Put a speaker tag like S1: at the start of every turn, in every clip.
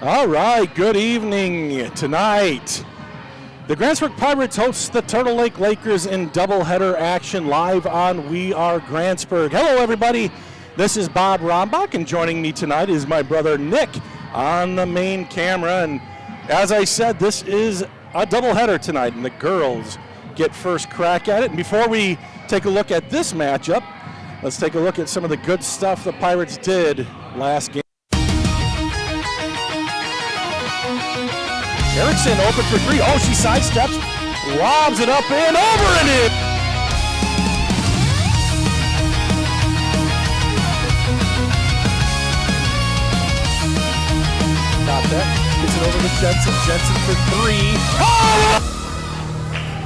S1: All right, good evening tonight. The Grantsburg Pirates host the Turtle Lake Lakers in doubleheader action live on We Are Grantsburg. Hello, everybody. This is Bob Rombach, and joining me tonight is my brother Nick on the main camera. And as I said, this is a doubleheader tonight, and the girls get first crack at it. And before we take a look at this matchup, let's take a look at some of the good stuff the Pirates did last game. Erickson open for three. Oh, she sidesteps, lobs it up and over and in. Got that. Gets it over to Jensen. Jensen for three. Oh!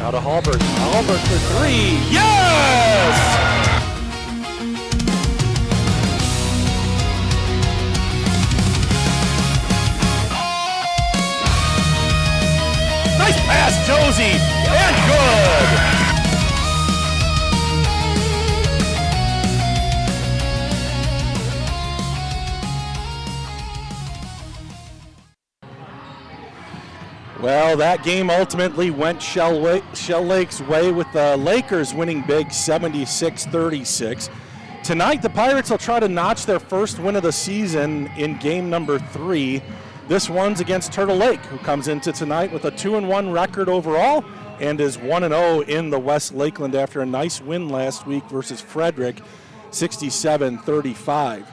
S1: Out of Hallberg. Hallberg for three. Yes! Nice pass, Josie, and good. Well, that game ultimately went Shell Lake's way with the Lakers winning big 76-36. Tonight, the Pirates will try to notch their first win of the season in game number 3. This one's against Turtle Lake, who comes into tonight with a 2-1 record overall and is 1-0 in the West Lakeland after a nice win last week versus Frederick, 67-35.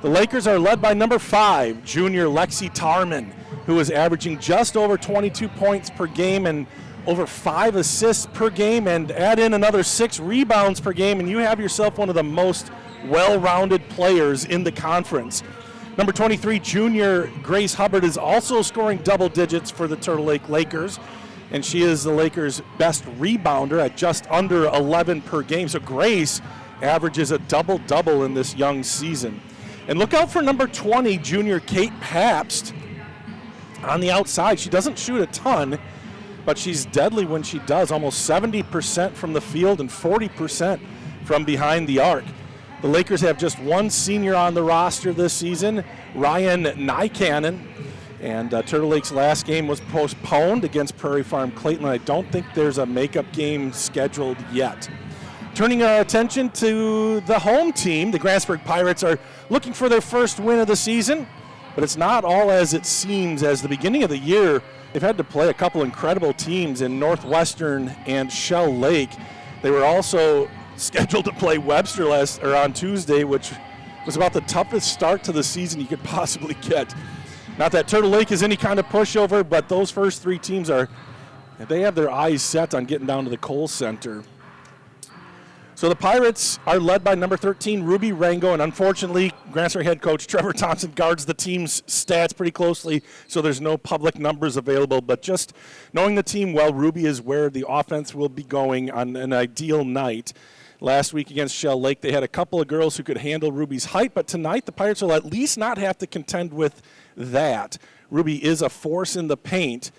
S1: The Lakers are led by number 5, junior Lexi Tarman, who is averaging just over 22 points per game and over 5 assists per game, and add in another 6 rebounds per game, and you have yourself one of the most well-rounded players in the conference. Number 23, junior Grace Hubbard, is also scoring double digits for the Turtle Lake Lakers, and she is the Lakers' best rebounder at just under 11 per game. So Grace averages a double-double in this young season. And look out for number 20, junior Kate Pabst on the outside. She doesn't shoot a ton, but she's deadly when she does, almost 70% from the field and 40% from behind the arc. The Lakers have just one senior on the roster this season, Ryan Nycannon, and Turtle Lake's last game was postponed against Prairie Farm Clayton. I don't think there's a makeup game scheduled yet. Turning our attention to the home team, the Grantsburg Pirates are looking for their first win of the season, but it's not all as it seems. As the beginning of the year, they've had to play a couple incredible teams in Northwestern and Shell Lake. They were also scheduled to play Webster on Tuesday, which was about the toughest start to the season you could possibly get. Not that Turtle Lake is any kind of pushover, but those first 3 teams they have their eyes set on getting down to the Kohl Center. So the Pirates are led by number 13, Ruby Rango, and unfortunately, Grantsburg head coach Trevor Thompson guards the team's stats pretty closely, so there's no public numbers available. But just knowing the team well, Ruby is where the offense will be going on an ideal night. Last week against Shell Lake, they had a couple of girls who could handle Ruby's height, but tonight the Pirates will at least not have to contend with that. Ruby is a force in the paint,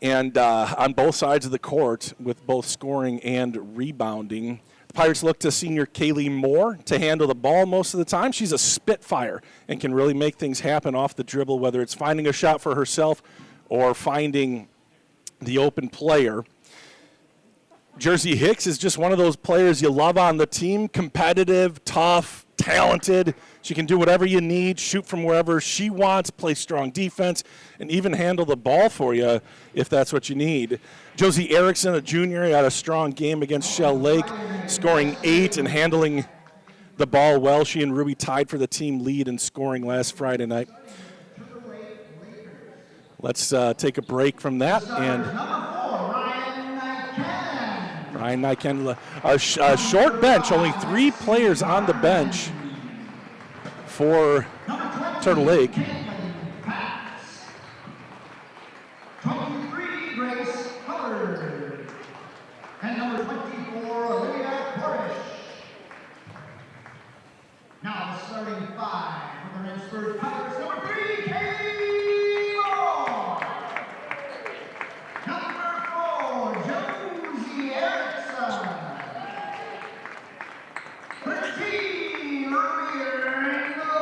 S1: and on both sides of the court with both scoring and rebounding. The Pirates look to senior Kaylee Moore to handle the ball most of the time. She's a spitfire and can really make things happen off the dribble, whether it's finding a shot for herself or finding the open player. Jersey Hicks is just one of those players you love on the team, competitive, tough, talented. She can do whatever you need, shoot from wherever she wants, play strong defense, and even handle the ball for you if that's what you need. Josie Erickson, a junior, had a strong game against Shell Lake, scoring 8 and handling the ball well. She and Ruby tied for the team lead in scoring last Friday night. Let's take a break from that. And Ryan Nyken, a short bench, only 3 players on the bench for Turtle Lake.
S2: 23, Grace Hubbard. And number 24, Olivia Porrish. Now the starting 5 for the Grantsburg Pirates. Number 3, Kaylee Moore. Number 4, Josie Erickson. 13, Ruby Rango.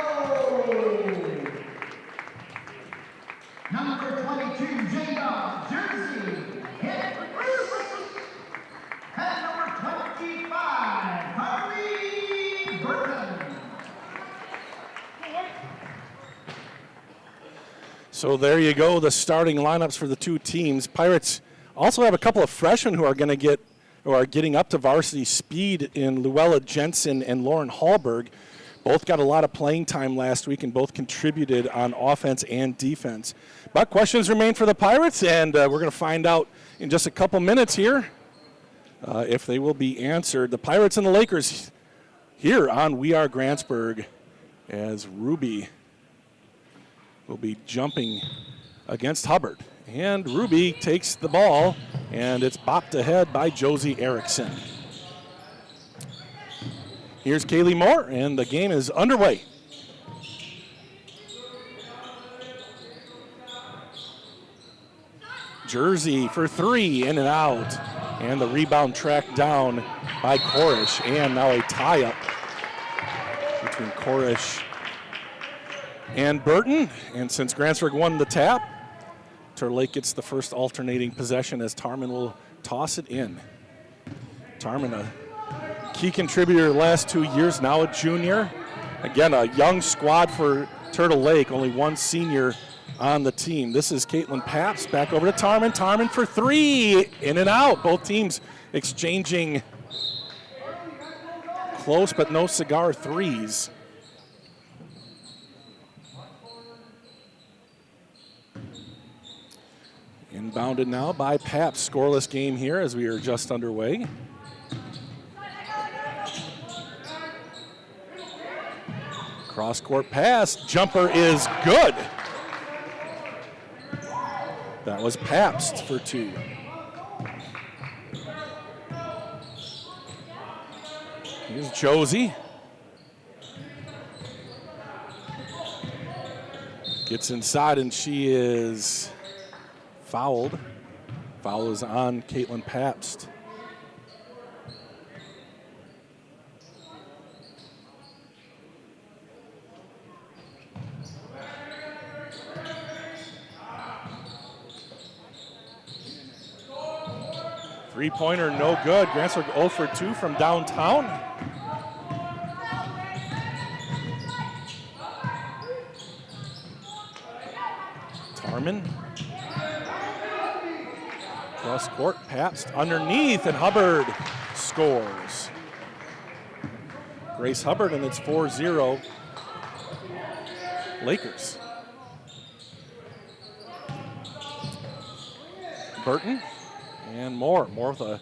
S1: So there you go, the starting lineups for the two teams. Pirates also have a couple of freshmen who are getting up to varsity speed in Luella Jensen and Lauren Hallberg. Both got a lot of playing time last week and both contributed on offense and defense. But questions remain for the Pirates, and we're going to find out in just a couple minutes here if they will be answered. The Pirates and the Lakers here on We Are Grantsburg, as Ruby will be jumping against Hubbard. And Ruby takes the ball, and it's bopped ahead by Josie Erickson. Here's Kaylee Moore, and the game is underway. Jersey for three, in and out. And the rebound tracked down by Korish. And now a tie-up between Korish and Burton. And since Grantsburg won the tap, Turtle Lake gets the first alternating possession as Tarman will toss it in. Tarman, a key contributor the last 2 years, now a junior. Again, a young squad for Turtle Lake, only one senior on the team. This is Caitlin Paps, back over to Tarman. Tarman for three, in and out. Both teams exchanging close but no cigar threes. Inbounded now by Paps. Scoreless game here as we are just underway. Cross-court pass. Jumper is good. That was Pabst for two. Here's Josie. Gets inside and she is fouled. Foul is on Caitlin Pabst. Three-pointer, no good. Grantsburg 0 for 2 from downtown. Tarman. Cross court, Pabst underneath, and Hubbard scores. Grace Hubbard, and it's 4-0 Lakers. Burton. And Moore with a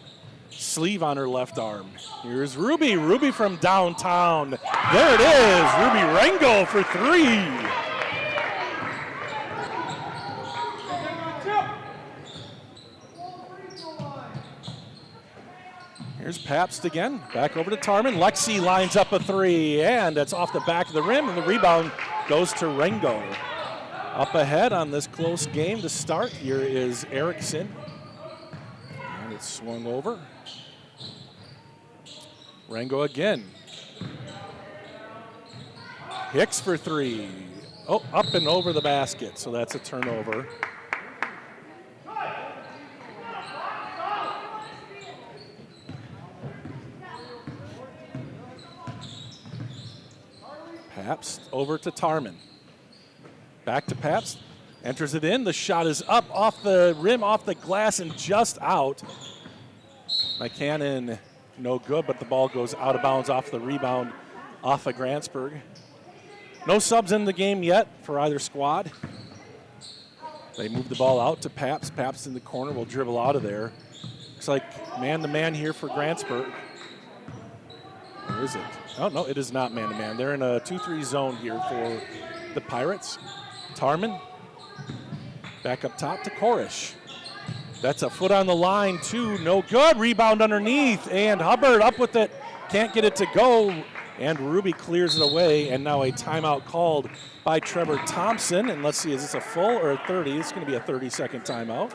S1: sleeve on her left arm. Here's Ruby. Ruby from downtown. There it is. Ruby Rango for three. Here's Pabst again. Back over to Tarman. Lexi lines up a three, and it's off the back of the rim, and the rebound goes to Rango. Up ahead on this close game to start. Here is Erickson. Swung over. Rango again. Hicks for three. Oh, up and over the basket, so that's a turnover. Pabst over to Tarman. Back to Pabst. Enters it in. The shot is up off the rim, off the glass, and just out. McCannon, no good, but the ball goes out of bounds off the rebound off of Grantsburg. No subs in the game yet for either squad. They move the ball out to Pabst. Pabst in the corner will dribble out of there. Looks like man-to-man here for Grantsburg. Or is it? Oh, no, it is not man-to-man. They're in a 2-3 zone here for the Pirates. Tarman. Back up top to Korish. That's a foot on the line, too. No good. Rebound underneath, and Hubbard up with it. Can't get it to go, and Ruby clears it away, and now a timeout called by Trevor Thompson. And let's see, is this a full or a 30? It's going to be a 30-second timeout.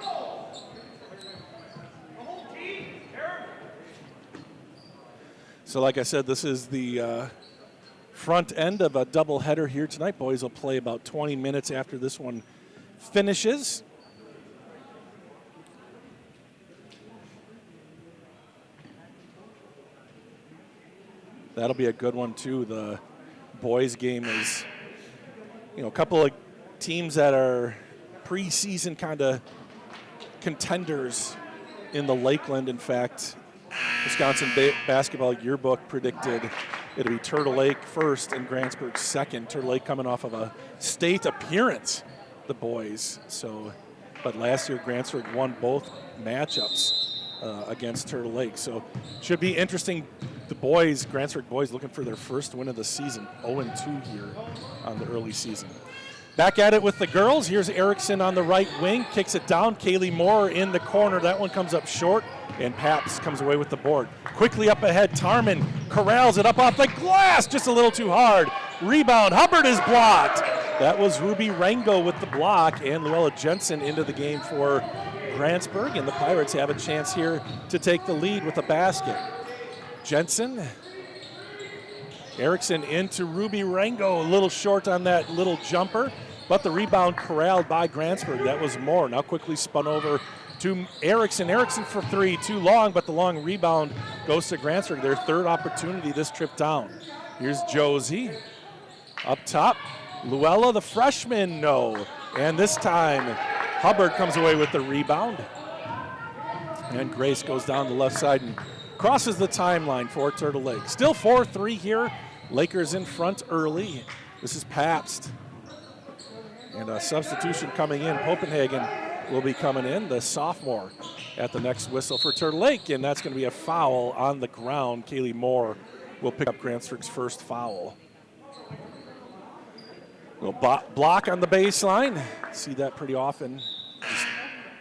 S1: So like I said, this is the front end of a doubleheader here tonight. Boys will play about 20 minutes after this one finishes. That'll be a good one, too. The boys' game is, a couple of teams that are preseason kind of contenders in the Lakeland. In fact, Wisconsin Basketball Yearbook predicted it'll be Turtle Lake first and Grantsburg second. Turtle Lake coming off of a state appearance, the boys. So, but last year Grantsburg won both matchups against Turtle Lake. So should be interesting. The boys, Grantsburg boys, looking for their first win of the season. 0-2 here on the early season. Back at it with the girls. Here's Erickson on the right wing, kicks it down. Kaylee Moore in the corner. That one comes up short, and Paps comes away with the board. Quickly up ahead, Tarman corrals it up off the glass, just a little too hard. Rebound, Hubbard is blocked. That was Ruby Rango with the block, and Luella Jensen into the game for Grantsburg, and the Pirates have a chance here to take the lead with a basket. Jensen, Erickson into Ruby Rango, a little short on that little jumper, but the rebound corralled by Grantsburg. That was Moore. Now quickly spun over to Erickson. Erickson for three, too long, but the long rebound goes to Grantsburg. Their third opportunity this trip down. Here's Josie up top. Luella, the freshman, no. And this time, Hubbard comes away with the rebound. And Grace goes down the left side and crosses the timeline for Turtle Lake. Still 4-3 here. Lakers in front early. This is Pabst. And a substitution coming in. Copenhagen will be coming in, the sophomore, at the next whistle for Turtle Lake. And that's going to be a foul on the ground. Kaylee Moore will pick up Grantsburg's first foul. Little block on the baseline. See that pretty often just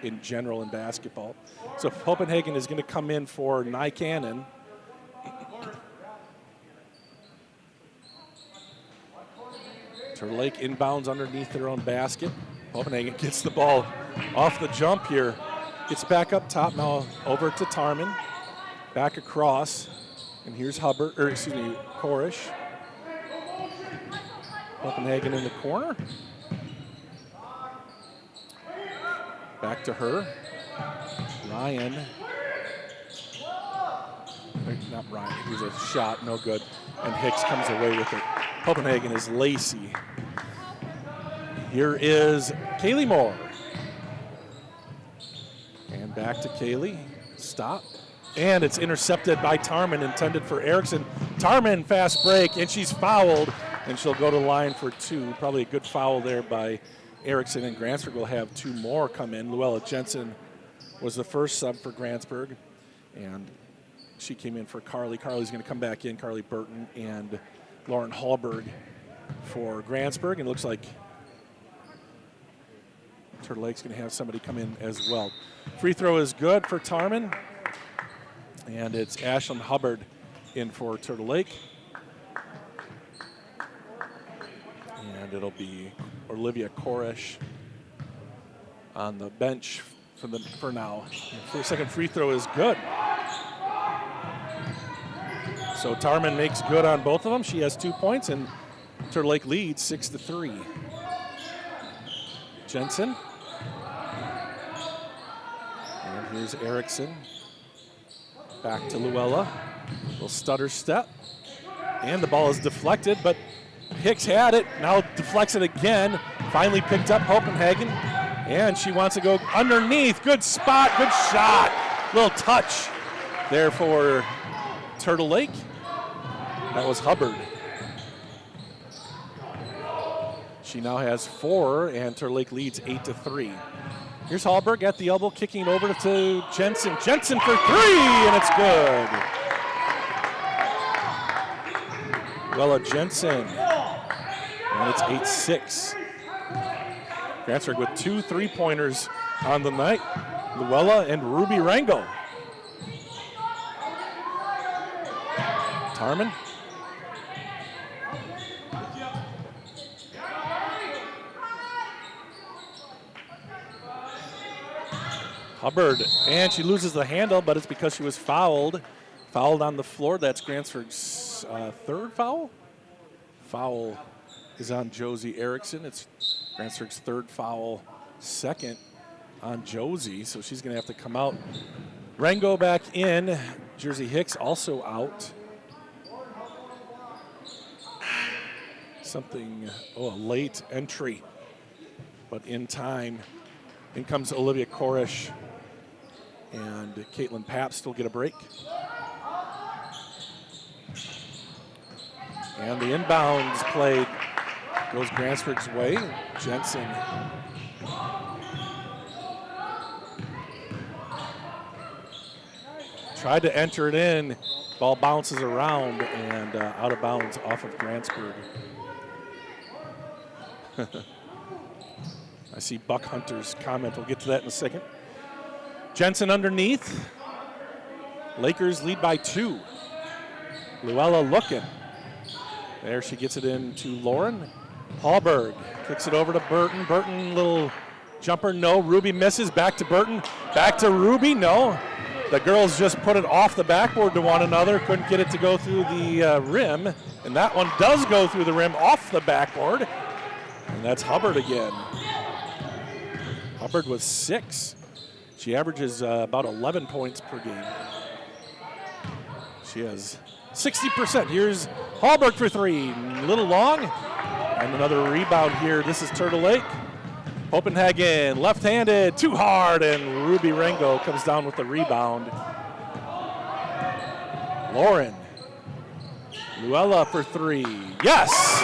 S1: in general in basketball. So Copenhagen is going to come in for Nycannon. Turtle Lake inbounds underneath their own basket. Copenhagen gets the ball off the jump here. Gets back up top now over to Tarman. Back across. And here's Korish. Copenhagen in the corner. Back to her. Ryan. Not Ryan, he's a shot, no good. And Hicks comes away with it. Copenhagen is Lacey. Here is Kaylee Moore. And back to Kaylee. Stop. And it's intercepted by Tarman, intended for Erickson. Tarman, fast break, and she's fouled. And she'll go to the line for two. Probably a good foul there by Erickson, and Grantsburg will have two more come in. Luella Jensen was the first sub for Grantsburg, and she came in for Carly. Carly's going to come back in, Carly Burton and Lauren Hallberg for Grantsburg. And it looks like Turtle Lake's going to have somebody come in as well. Free throw is good for Tarman, and it's Ashlyn Hubbard in for Turtle Lake. And it'll be Olivia Korish on the bench for now. The second free throw is good. So Tarman makes good on both of them. She has 2 points, and Turtle Lake leads 6-3. Jensen. And here's Erickson. Back to Luella. Little stutter step. And the ball is deflected, but Hicks had it, now deflects it again. Finally picked up Copenhagen, and she wants to go underneath. Good spot, good shot. Little touch there for Turtle Lake. That was Hubbard. She now has 4, and Turtle Lake leads 8-3. Here's Hallberg at the elbow, kicking over to Jensen. Jensen for 3, and it's good. Luella Jensen. And it's 8-6. Grantsburg with 2 3-pointers on the night. Luella and Ruby Rango. Tarman. Hubbard, and she loses the handle, but it's because she was fouled. Fouled on the floor. That's Grantsburg's third foul. Foul is on Josie Erickson. It's Grantsburg's third foul, second on Josie, so she's going to have to come out. Rango back in. Jersey Hicks also out. A late entry But in time, in comes Olivia Korish, and Caitlin Pabst will get a break. And the inbounds play goes Grantsburg's way. Jensen tried to enter it in. Ball bounces around and out of bounds off of Grantsburg. I see Buck Hunter's comment. We'll get to that in a second. Jensen underneath. Lakers lead by 2. Luella looking. There she gets it into Lauren. Hallberg kicks it over to Burton. Burton, little jumper, no. Ruby misses. Back to Burton. Back to Ruby, no. The girls just put it off the backboard to one another. Couldn't get it to go through the rim. And that one does go through the rim off the backboard. And that's Hubbard again. Hubbard with 6. She averages about 11 points per game. She has 60%. Here's Hallberg for 3. Little long. And another rebound here. This is Turtle Lake. Copenhagen, left-handed, too hard, and Ruby Rengo comes down with the rebound. Lauren. Luella for 3. Yes!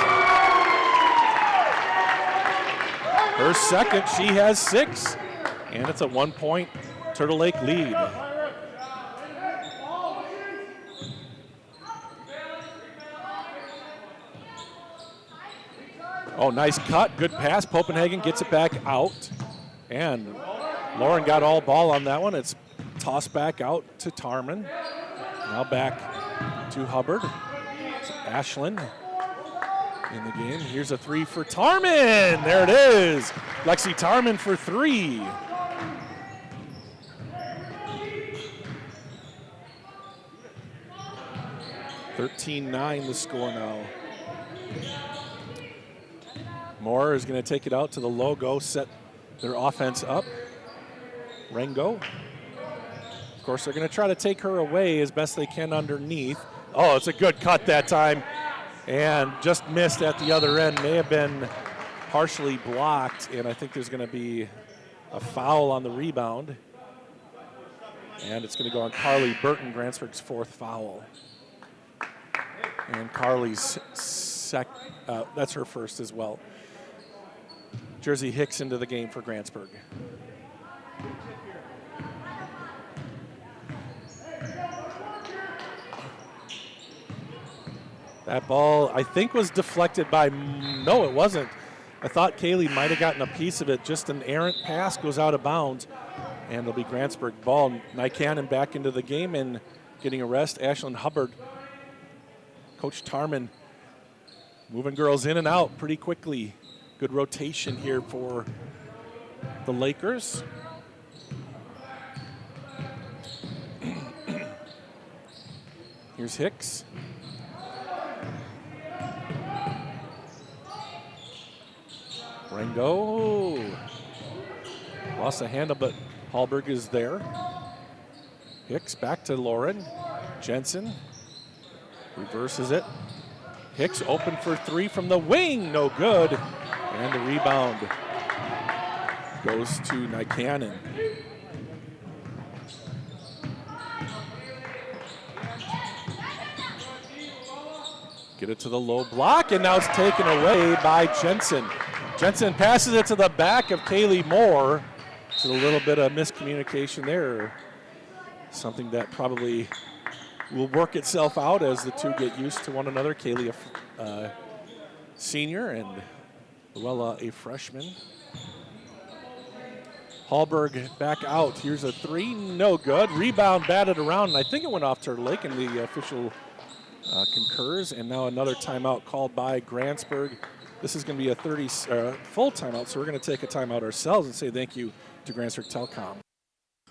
S1: Her second, she has 6. And it's a 1-point Turtle Lake lead. Oh, nice cut, good pass. Copenhagen gets it back out. And Lauren got all ball on that one. It's tossed back out to Tarman. Now back to Hubbard. It's Ashlyn in the game. Here's a 3 for Tarman. There it is. Lexi Tarman for 3. (13-9) the score now. Moore is going to take it out to the logo, set their offense up. Rengo. Of course, they're going to try to take her away as best they can underneath. Oh, it's a good cut that time. And just missed at the other end. May have been partially blocked, and I think there's going to be a foul on the rebound. And it's going to go on Carly Burton, Grantsburg's 4th foul. And Carly's that's her first as well. Jersey Hicks into the game for Grantsburg. That ball, I think, was deflected by, no, it wasn't. I thought Kaylee might have gotten a piece of it. Just an errant pass goes out of bounds, and it'll be Grantsburg ball. Nycannon back into the game and getting a rest. Ashlyn Hubbard. Coach Tarman moving girls in and out pretty quickly. Good rotation here for the Lakers. Here's Hicks. Rengo. Lost the handle, but Hallberg is there. Hicks back to Lauren. Jensen reverses it. Hicks open for 3 from the wing, no good. And the rebound goes to Nycannon. Get it to the low block, and now it's taken away by Jensen. Jensen passes it to the back of Kaylee Moore. Just a little bit of miscommunication there. Something that probably will work itself out as the two get used to one another. Kaylee, a senior, and Luella, a freshman. Hallberg back out. Here's a 3, no good. Rebound batted around, and I think it went off Turtle Lake, and the official concurs. And now another timeout called by Grantsburg. This is going to be a full timeout, so we're going to take a timeout ourselves and say thank you to Grantsburg Telecom.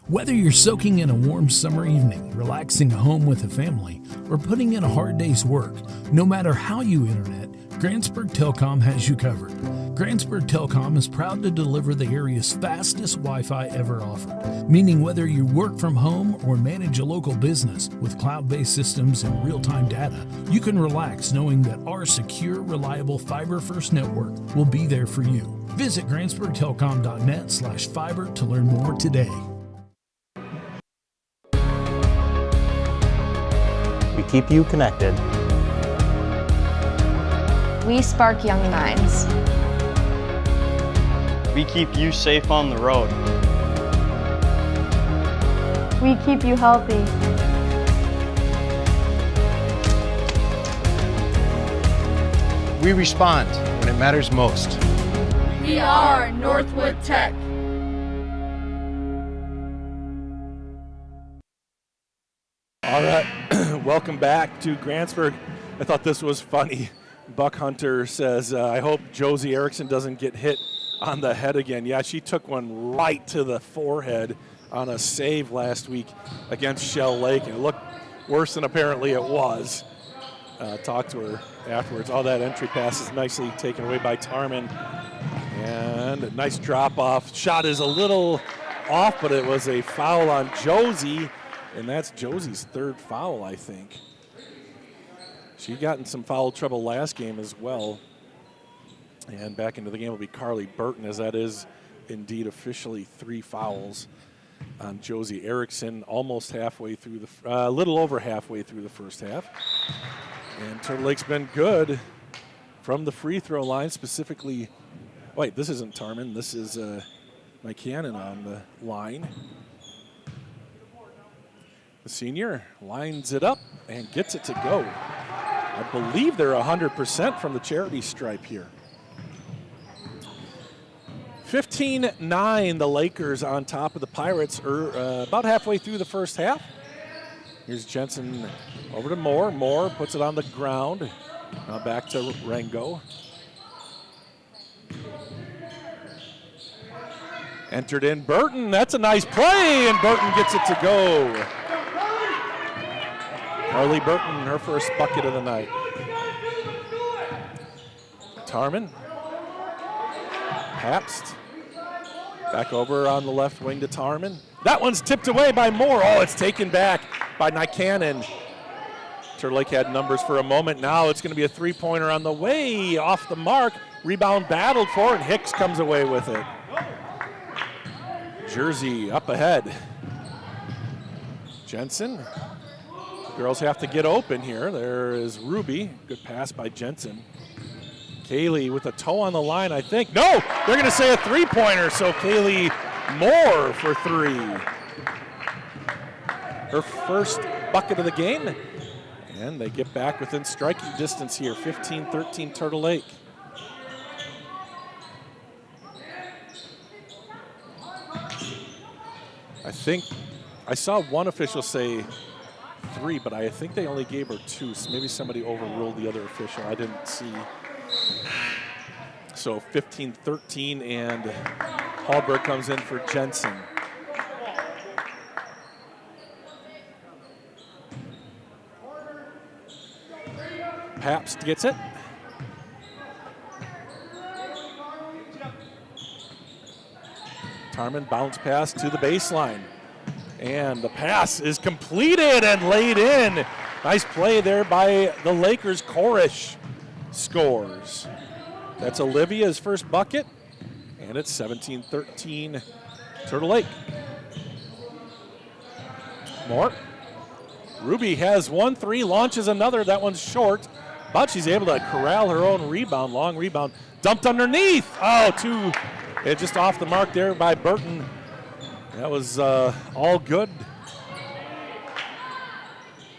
S3: Whether you're soaking in a warm summer evening, relaxing at home with a family, or putting in a hard day's work, no matter how you internet, Grantsburg Telecom has you covered. Grantsburg Telecom is proud to deliver the area's fastest Wi-Fi ever offered, meaning whether you work from home or manage a local business with cloud-based systems and real-time data, you can relax knowing that our secure, reliable fiber-first network will be there for you. Visit grantsburgtelecom.net/fiber to learn more today.
S4: We keep you connected.
S5: We spark young minds.
S6: We keep you safe on the road.
S5: We keep you healthy.
S7: We respond when it matters most.
S8: We are Northwood Tech.
S1: All right, welcome back to Grantsburg. I thought this was funny. Buck Hunter says, I hope Josie Erickson doesn't get hit on the head again. Yeah, she took one right to the forehead on a save last week against Shell Lake, and it looked worse than apparently it was. Talked to her afterwards. All that entry pass is nicely taken away by Tarman. And a nice drop off. Shot is a little off, but it was a foul on Josie, and that's Josie's third foul, I think. She got in some foul trouble last game as well. And back into the game will be Carly Burton, as that is indeed officially 3 fouls on Josie Erickson, almost halfway through a little over halfway through the first half. And Turtle Lake's been good from the free throw line, specifically. Wait, this isn't Tarman. This is Mike Cannon on the line. The senior lines it up and gets it to go. I believe they're 100% from the charity stripe here. 15-9, the Lakers on top of the Pirates about halfway through the first half. Here's Jensen over to Moore. Moore puts it on the ground. Now back to Rango. Entered in Burton. That's a nice play, and Burton gets it to go. Carly Burton, her first bucket of the night. Tarman. Pabst. Back over on the left wing to Tarman. That one's tipped away by Moore. Oh, it's taken back by Nycanen. Turtle Lake had numbers for a moment. Now it's going to be a three-pointer on the way off the mark. Rebound battled for, and Hicks comes away with it. Jersey up ahead. Jensen. Girls have to get open here. There is Ruby. Good pass by Jensen. Kaylee with a toe on the line, I think. No, they're going to say a three-pointer, so Kaylee Moore for 3. Her first bucket of the game, and they get back within striking distance here, 15-13 Turtle Lake. I think I saw one official say 3, but I think they only gave her 2, so maybe somebody overruled the other official. I didn't see. So 15-13, and Hallberg comes in for Jensen. Pabst gets it. Tarman bounce pass to the baseline. And the pass is completed and laid in. Nice play there by the Lakers. Korish scores. That's Olivia's first bucket, and it's 17-13 Turtle Lake. Moore. Ruby has 1-3, launches another. That one's short, but she's able to corral her own rebound. Long rebound. Dumped underneath. Oh, it just off the mark there by Burton. That was all good.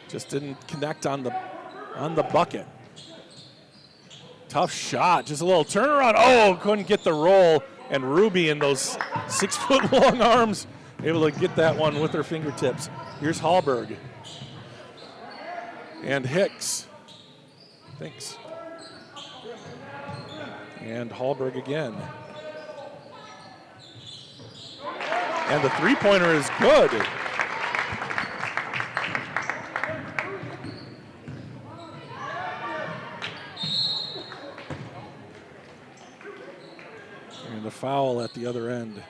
S1: Just didn't connect on the bucket. Tough shot, just a little turnaround. Oh, couldn't get the roll. And Ruby in those 6-foot-long arms, able to get that one with her fingertips. Here's Hallberg. And Hicks. Thanks. And Hallberg again. And the three-pointer is good. foul at the other end.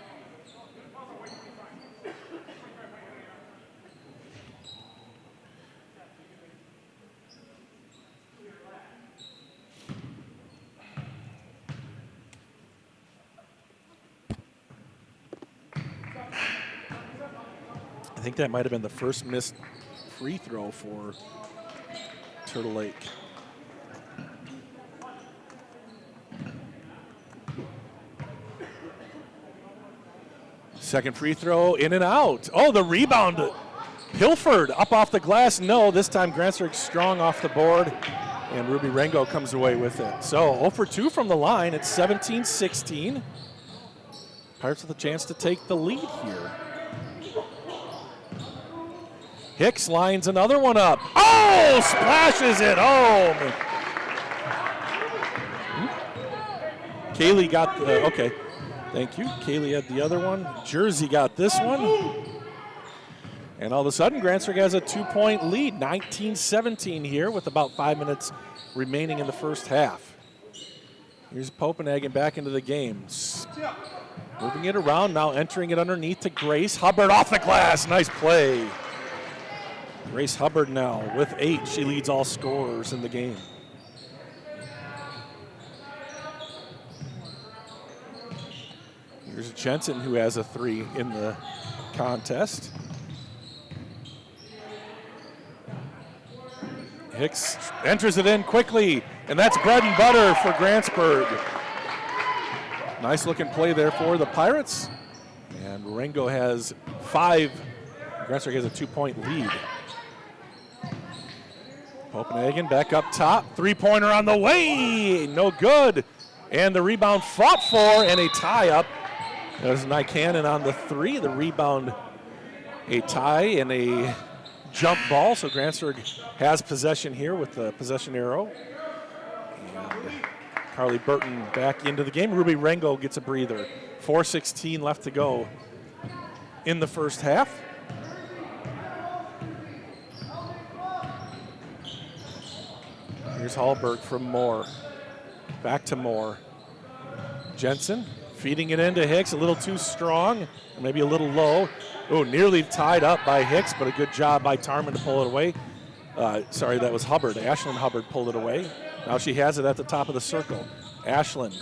S1: I think that might have been the first missed free throw for Turtle Lake. Second free throw, in and out. Oh, the rebound. Pilfered up off the glass. No, this time Grantsburg strong off the board, and Ruby Rengo comes away with it. So 0 for 2 from the line. It's 17-16. Pirates with a chance to take the lead here. Hicks lines another one up. Oh, splashes it home. Kaylee got the, okay. Thank you. Kaylee had the other one. Jersey got this one. And all of a sudden, Grantsburg has a 2-point lead, 19-17 here with about 5 minutes remaining in the first half. Here's Copenhagen back into the game. Moving it around, now entering it underneath to Grace. Hubbard off the glass, nice play. Grace Hubbard now with 8. She leads all scorers in the game. Here's Jensen, who has a 3 in the contest. Hicks enters it in quickly, and that's bread and butter for Grantsburg. Nice looking play there for the Pirates. And Rengo has 5. Grantsburg has a 2-point lead. Copenhagen back up top. 3-pointer on the way. No good. And the rebound fought for, and a tie up. There's Nycannon on the 3. The rebound, a tie and a jump ball. So Grantsburg has possession here with the possession arrow. And Carly Burton back into the game. Ruby Rengo gets a breather. 4:16 left to go in the first half. Here's Hallberg from Moore. Back to Moore. Jensen feeding it into Hicks, a little too strong, maybe a little low. Oh, nearly tied up by Hicks, but a good job by Tarman to pull it away. Sorry, that was Hubbard. Ashlyn Hubbard pulled it away. Now she has it at the top of the circle. Ashlyn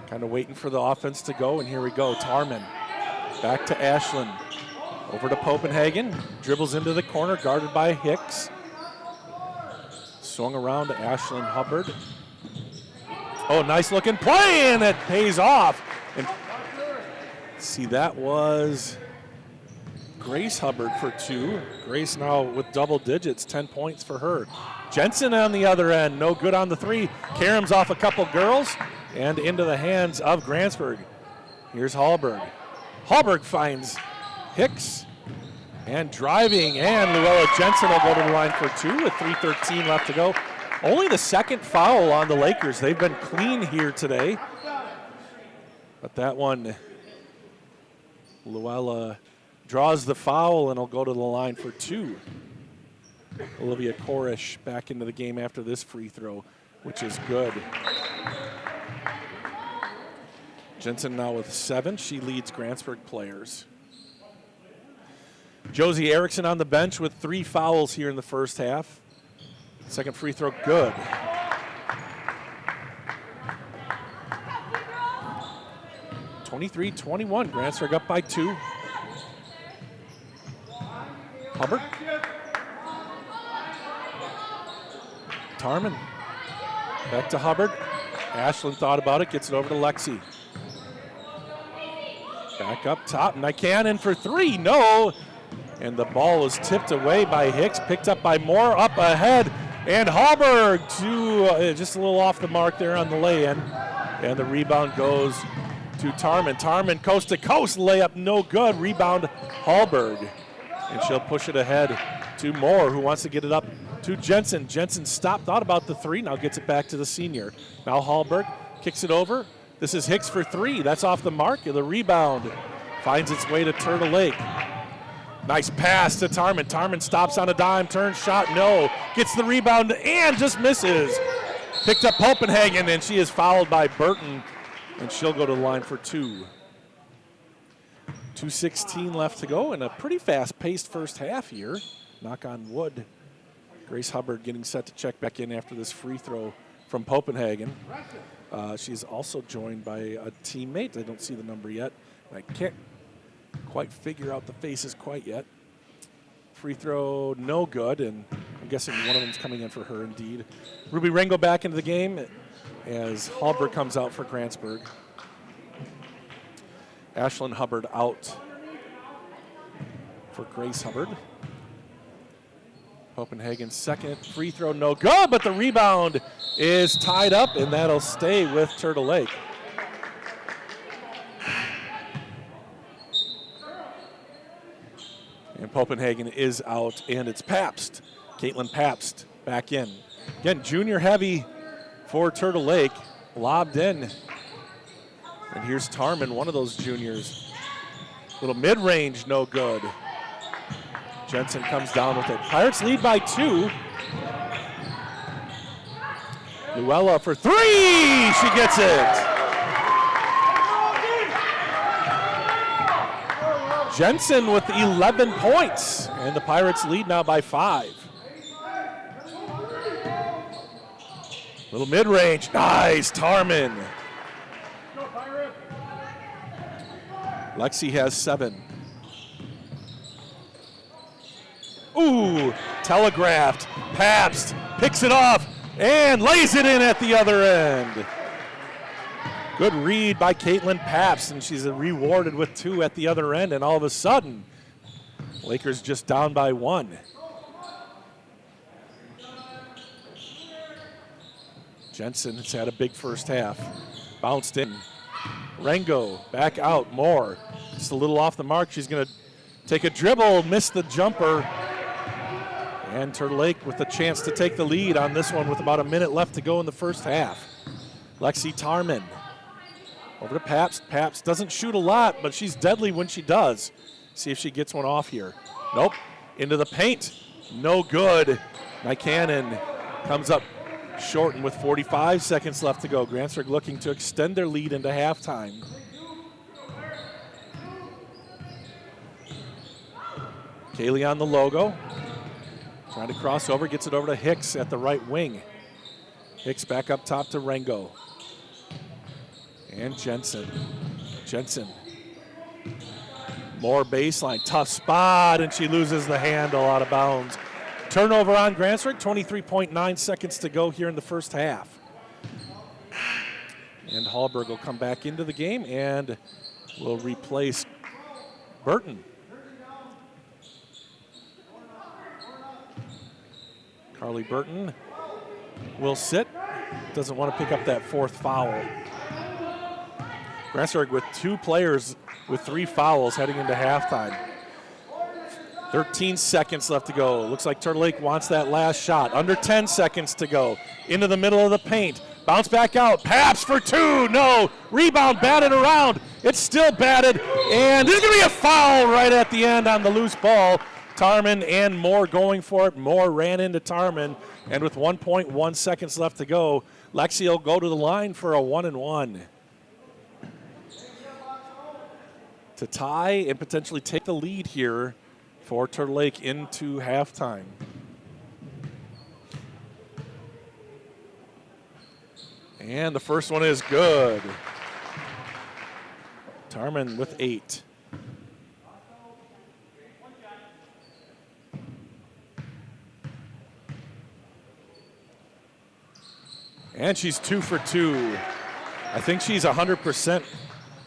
S1: kind of waiting for the offense to go, and here we go. Tarman back to Ashlyn. Over to Copenhagen. Dribbles into the corner, guarded by Hicks. Swung around to Ashlyn Hubbard. Oh, nice looking play, and it pays off. And see, that was Grace Hubbard for 2. Grace now with double digits, 10 points for her. Jensen on the other end, no good on the 3. Karams off a couple girls and into the hands of Grantsburg. Here's Hallberg. Hallberg finds Hicks and driving, and Luella Jensen will go to the line for 2 with 3:13 left to go. Only the second foul on the Lakers. They've been clean here today. But that one, Luella draws the foul and will go to the line for 2. Olivia Korish back into the game after this free throw, which is good. Jensen now with 7. She leads Grantsburg players. Josie Erickson on the bench with 3 fouls here in the first half. Second free throw, good. (23-21). Grantsburg up by 2. Hubbard. Tarman. Back to Hubbard. Ashlyn thought about it, gets it over to Lexi. Back up top. Nycannon for 3. No. And the ball was tipped away by Hicks, picked up by Moore, up ahead. And Hallberg just a little off the mark there on the lay-in. And the rebound goes to Tarman. Tarman coast to coast layup, no good. Rebound Hallberg. And she'll push it ahead to Moore, who wants to get it up to Jensen. Jensen stopped, thought about the 3, now gets it back to the senior. Now Hallberg kicks it over. This is Hicks for 3. That's off the mark. The rebound finds its way to Turtle Lake. Nice pass to Tarman. Tarman stops on a dime, turns shot, no. Gets the rebound and just misses. Picked up Copenhagen, and she is fouled by Burton. and she'll go to the line for 2. 2:16 left to go in a pretty fast-paced first half here. Knock on wood. Grace Hubbard getting set to check back in after this free throw from Copenhagen. She's also joined by a teammate. I don't see the number yet. I can't quite figure out the faces quite yet. Free throw, no good, and I'm guessing one of them's coming in for her indeed. Ruby Rango back into the game as Hallberg comes out for Grantsburg. Ashlyn Hubbard out for Grace Hubbard. Copenhagen's second free throw, no good, but the rebound is tied up, and that'll stay with Turtle Lake. And Copenhagen is out, and it's Pabst. Caitlin Pabst back in. Again, junior heavy for Turtle Lake, lobbed in. And here's Tarman, one of those juniors. Little mid-range, no good. Jensen comes down with it. Pirates lead by 2. Luella for 3, she gets it. Jensen with 11 points, and the Pirates lead now by 5. Little mid-range, nice, Tarman. Lexi has 7. Ooh, telegraphed. Pabst picks it off and lays it in at the other end. Good read by Caitlin Pabst, and she's rewarded with 2 at the other end, and all of a sudden, Lakers just down by 1. Jensen has had a big first half. Bounced in. Rango back out, more. Just a little off the mark. She's going to take a dribble, miss the jumper. And Turtle Lake with a chance to take the lead on this one with about a minute left to go in the first half. Lexi Tarman over to Pabst. Pabst doesn't shoot a lot, but she's deadly when she does. See if she gets one off here. Nope. Into the paint. No good. Nycannon comes up short and with 45 seconds left to go. Grantsburg looking to extend their lead into halftime. Kaylee on the logo. Trying to cross over, gets it over to Hicks at the right wing. Hicks back up top to Rango. And Jensen. Jensen. More baseline, tough spot, and she loses the handle out of bounds. Turnover on Grantsburg, 23.9 seconds to go here in the first half. And Hallberg will come back into the game and will replace Burton. Carly Burton will sit. Doesn't want to pick up that 4th foul. Grantsburg with 2 players with 3 fouls heading into halftime. 13 seconds left to go. Looks like Turtle Lake wants that last shot. Under 10 seconds to go. Into the middle of the paint. Bounce back out. Pabst for 2. No. Rebound batted around. It's still batted. And there's going to be a foul right at the end on the loose ball. Tarman and Moore going for it. Moore ran into Tarman. And with 1.1 seconds left to go, Lexi will go to the line for a 1-and-1. To tie and potentially take the lead here for Turtle Lake into halftime. And the first one is good. Tarman with 8. And she's 2 for 2. I think she's 100%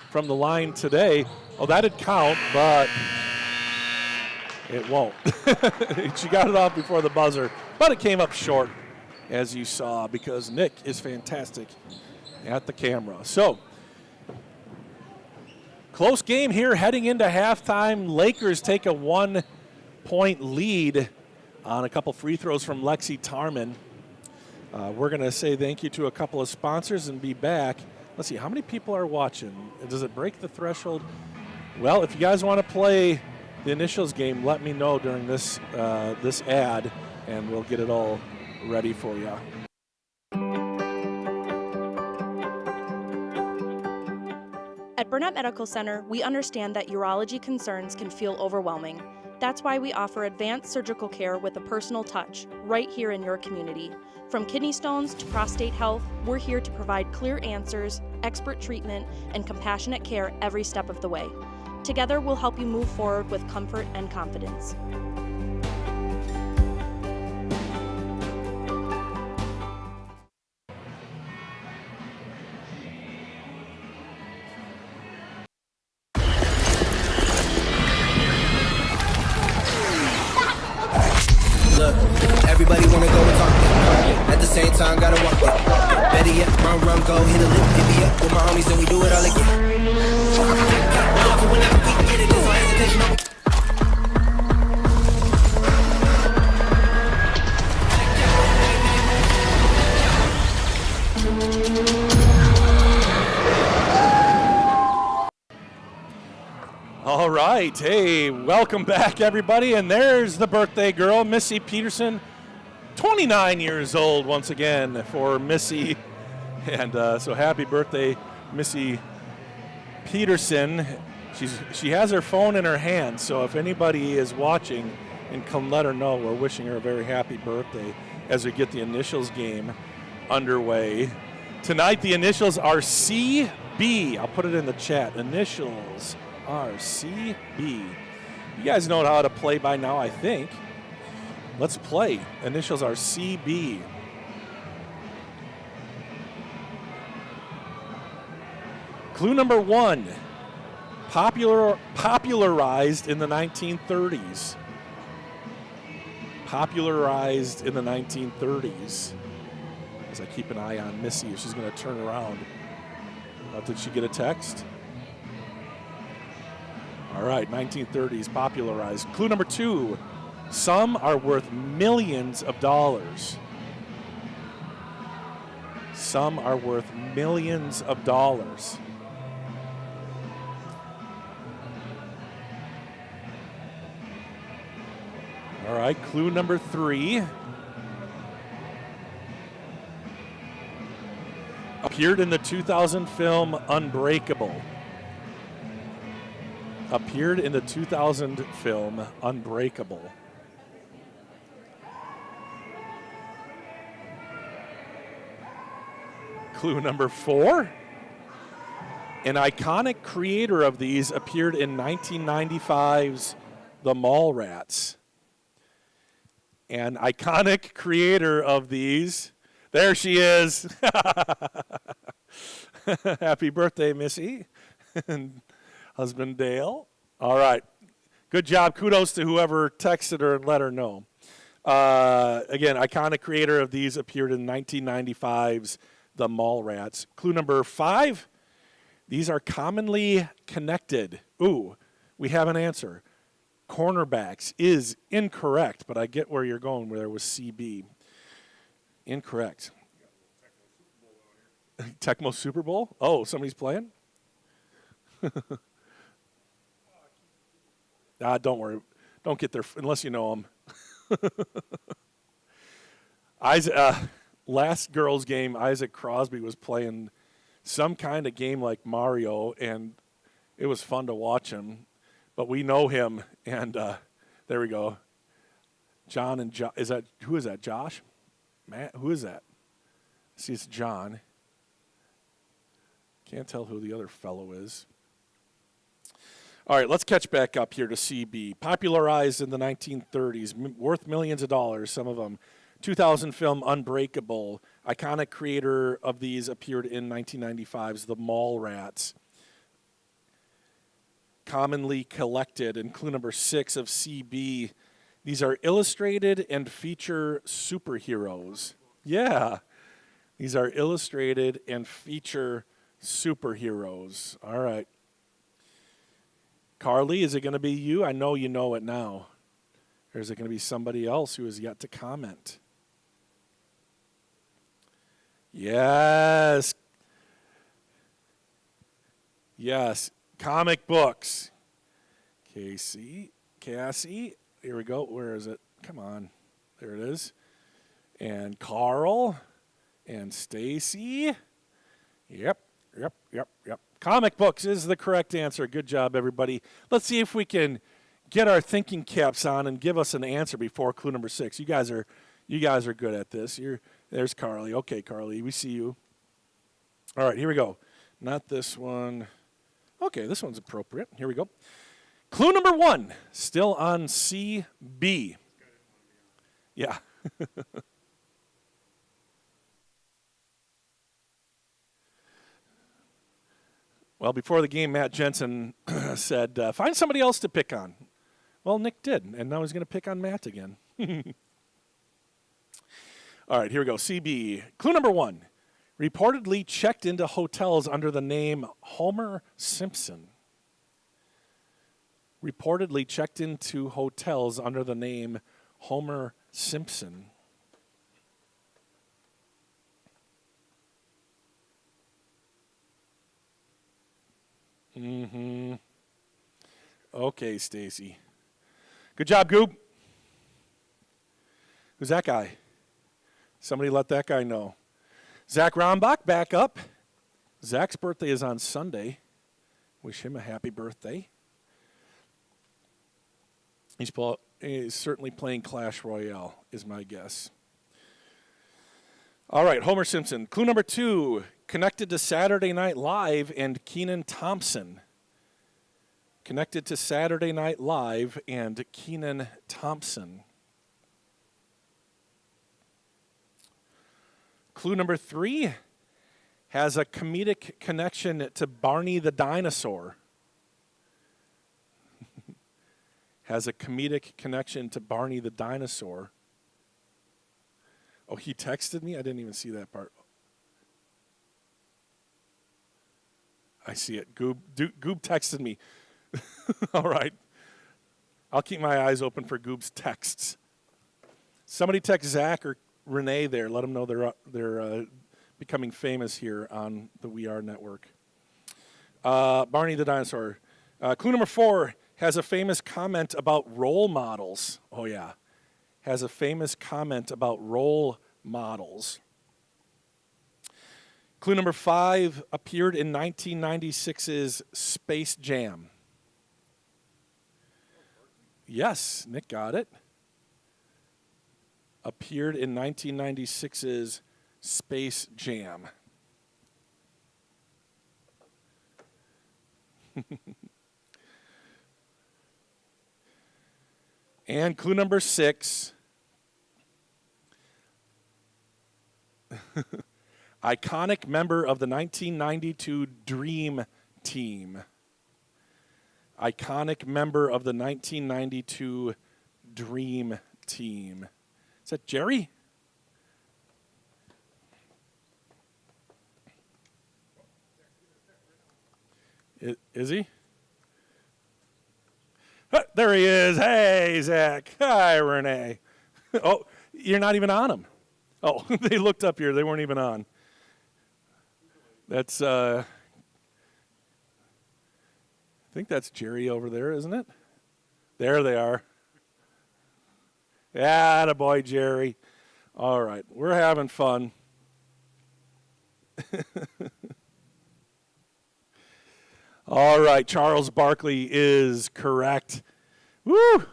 S1: from the line today. Oh, that'd count, but it won't. She got it off before the buzzer, but it came up short, as you saw, because Nick is fantastic at the camera. So, close game here heading into halftime. Lakers take a 1-point lead on a couple free throws from Lexi Tarman. We're going to say thank you to a couple of sponsors and be back. Let's see, how many people are watching? Does it break the threshold? Well, if you guys want to play the initials game, let me know during this ad, and we'll get it all ready for you.
S9: At Burnett Medical Center, we understand that urology concerns can feel overwhelming. That's why we offer advanced surgical care with a personal touch, right here in your community. From kidney stones to prostate health, we're here to provide clear answers, expert treatment, and compassionate care every step of the way. Together, we'll help you move forward with comfort and confidence.
S10: Look, everybody wanna go and talk it. At the same time, gotta walk it. Better yet, run, go, hit a lick, divvy up with my homies, and we do it all again. Whenever we get it, there's no hesitation, no.
S1: All right, hey, welcome back, everybody. And there's the birthday girl, Missy Peterson, 29 years old once again for Missy. And so happy birthday, Missy Peterson. She has her phone in her hand, so if anybody is watching and can let her know, we're wishing her a very happy birthday as we get the initials game underway. Tonight, the initials are CB. I'll put it in the chat. Initials RCB. You guys know how to play by now, I think. Let's play. Initials are CB. Clue number 1. Popularized in the 1930s. Popularized in the 1930s. As I keep an eye on Missy, if she's going to turn around. Did she get a text? All right, 1930s, popularized. Clue number 2, some are worth millions of dollars. Some are worth millions of dollars. All right, clue number 3. Appeared in the 2000 film Unbreakable. Appeared in the 2000 film Unbreakable. Clue number 4. An iconic creator of these appeared in 1995's The Mallrats. An iconic creator of these. There she is. Happy birthday, Missy. And husband Dale. All right. Good job. Kudos to whoever texted her and let her know. Again, iconic creator of these appeared in 1995's The Mallrats. Clue number 5. These are commonly connected. Ooh, we have an answer. Cornerbacks is incorrect, but I get where you're going where there was CB. Incorrect. Tecmo Super Bowl? Oh, somebody's playing? Don't worry. Don't get there unless you know them. Last girls' game, Isaac Crosby was playing some kind of game like Mario, and it was fun to watch him. But we know him, and there we go. John and Josh. Who is that? Josh? Matt? Who is that? See, it's John. Can't tell who the other fellow is. All right, let's catch back up here to CB. Popularized in the 1930s, worth millions of dollars, some of them. 2000 film Unbreakable. Iconic creator of these appeared in 1995's The Mallrats. Commonly collected, and clue number 6 of CB. These are illustrated and feature superheroes. Yeah, these are illustrated and feature superheroes. All right. Carly, is it going to be you? I know you know it now. Or is it going to be somebody else who has yet to comment? Yes. Yes. Comic books. Cassie. Here we go. Where is it? Come on. There it is. And Carl. And Stacy. Yep. Comic books is the correct answer. Good job, everybody. Let's see if we can get our thinking caps on and give us an answer before clue number 6. You guys are good at this. There's Carly. Okay, Carly, we see you. All right, here we go. Not this one. Okay, this one's appropriate. Here we go. Clue number 1, still on CB. Yeah. Well, before the game, Matt Jensen said, find somebody else to pick on. Well, Nick did, and now he's going to pick on Matt again. All right, here we go. CB. Clue number 1. Reportedly checked into hotels under the name Homer Simpson. Reportedly checked into hotels under the name Homer Simpson. Mm-hmm. Okay, Stacy. Good job, Goob. Who's that guy? Somebody let that guy know. Zach Rombach, back up. Zach's birthday is on Sunday. Wish him a happy birthday. He's certainly playing Clash Royale, is my guess. All right, Homer Simpson. Clue number 2, connected to Saturday Night Live and Kenan Thompson. Connected to Saturday Night Live and Kenan Thompson. Clue number 3 has a comedic connection to Barney the Dinosaur. Has a comedic connection to Barney the Dinosaur. Oh, he texted me? I didn't even see that part. I see it. Goob texted me. All right. I'll keep my eyes open for Goob's texts. Somebody text Zach or Renee there. Let them know they're becoming famous here on the We Are Network. Barney the Dinosaur. Clue number 4 has a famous comment about role models. Oh, yeah. Has a famous comment about role models. Clue number 5 appeared in 1996's Space Jam. Yes, Nick got it. Appeared in 1996's Space Jam. And clue number 6. Iconic member of the 1992 Dream Team. Iconic member of the 1992 Dream Team. Is that Jerry? Is he? There he is. Hey, Zach. Hi, Renee. Oh, you're not even on him. Oh, they looked up here. They weren't even on. That's, I think that's Jerry over there, isn't it? There they are. Yeah, attaboy, Jerry. All right, we're having fun. All right, Charles Barkley is correct. Woo!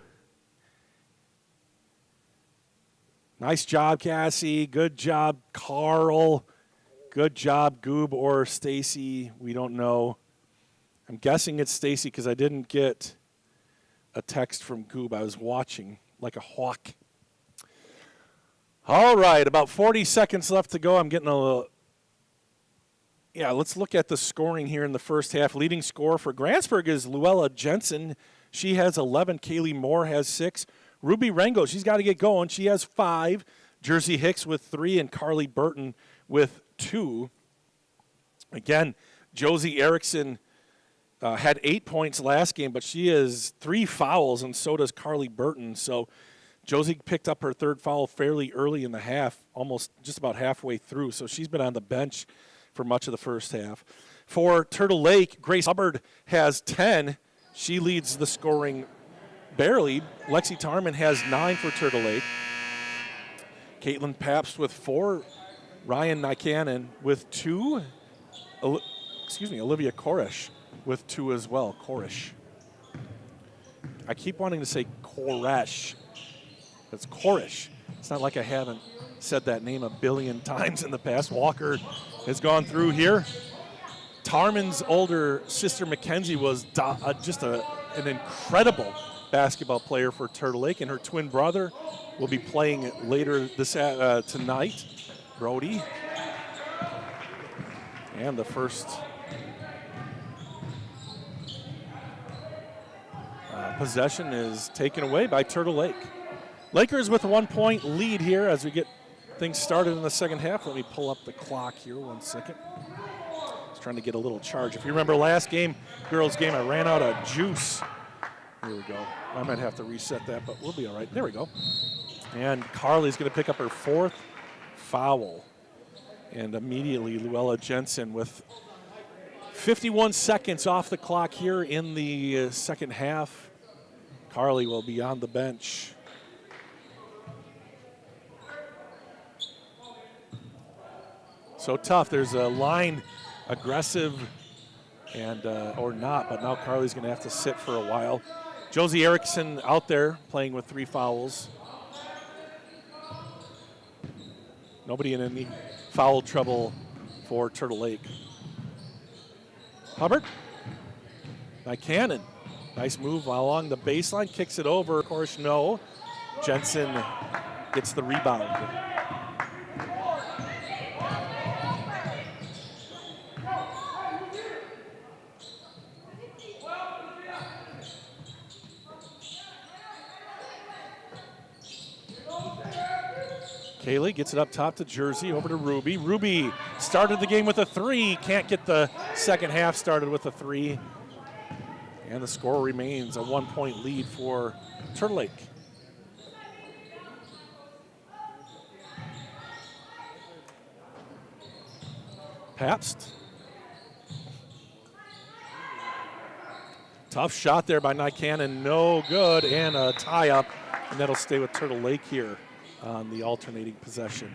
S1: Nice job, Cassie. Good job, Carl. Good job, Goob or Stacy. We don't know. I'm guessing it's Stacy because I didn't get a text from Goob. I was watching like a hawk. All right, about 40 seconds left to go. I'm getting a little... Yeah, let's look at the scoring here in the first half. Leading scorer for Grantsburg is Luella Jensen. She has 11. Kaylee Moore has 6. Ruby Rango, she's got to get going. She has 5. Jersey Hicks with 3, and Carly Burton with 2. Again, Josie Erickson had 8 points last game, but she has 3 fouls, and so does Carly Burton. So Josie picked up her 3rd foul fairly early in the half, almost just about halfway through. So she's been on the bench for much of the first half. For Turtle Lake, Grace Hubbard has 10. She leads the scoring barely. Lexi Tarman has 9 for Turtle Lake. Caitlin Pabst with 4. Ryan Nycanen with 2. Olivia Koresh with 2 as well. Koresh. I keep wanting to say Koresh. It's Koresh. It's not like I haven't said that name a billion times in the past. Walker has gone through here. Tarman's older sister Mackenzie was just an incredible basketball player for Turtle Lake, and her twin brother will be playing later tonight, Brody. And the first possession is taken away by Turtle Lake. Lakers with a 1-point lead here as we get things started in the second half. Let me pull up the clock here 1 second. Just trying to get a little charge. If you remember last game, girls game, I ran out of juice. Here we go. I might have to reset that, but we'll be all right. There we go. And Carly's going to pick up her 4th foul. And immediately Luella Jensen with 51 seconds off the clock here in the second half. Carly will be on the bench. So tough. There's a line aggressive and or not, but now Carly's going to have to sit for a while. Josie Erickson out there playing with 3 fouls. Nobody in any foul trouble for Turtle Lake. Hubbard. Cannon. Nice move along the baseline. Kicks it over. Of course, no. Jensen gets the rebound. Kaylee gets it up top to Jersey, over to Ruby. Ruby started the game with a 3, can't get the second half started with a 3. And the score remains a 1-point lead for Turtle Lake. Pabst. Tough shot there by Nycannon, no good, and a tie-up, and that'll stay with Turtle Lake here on the alternating possession.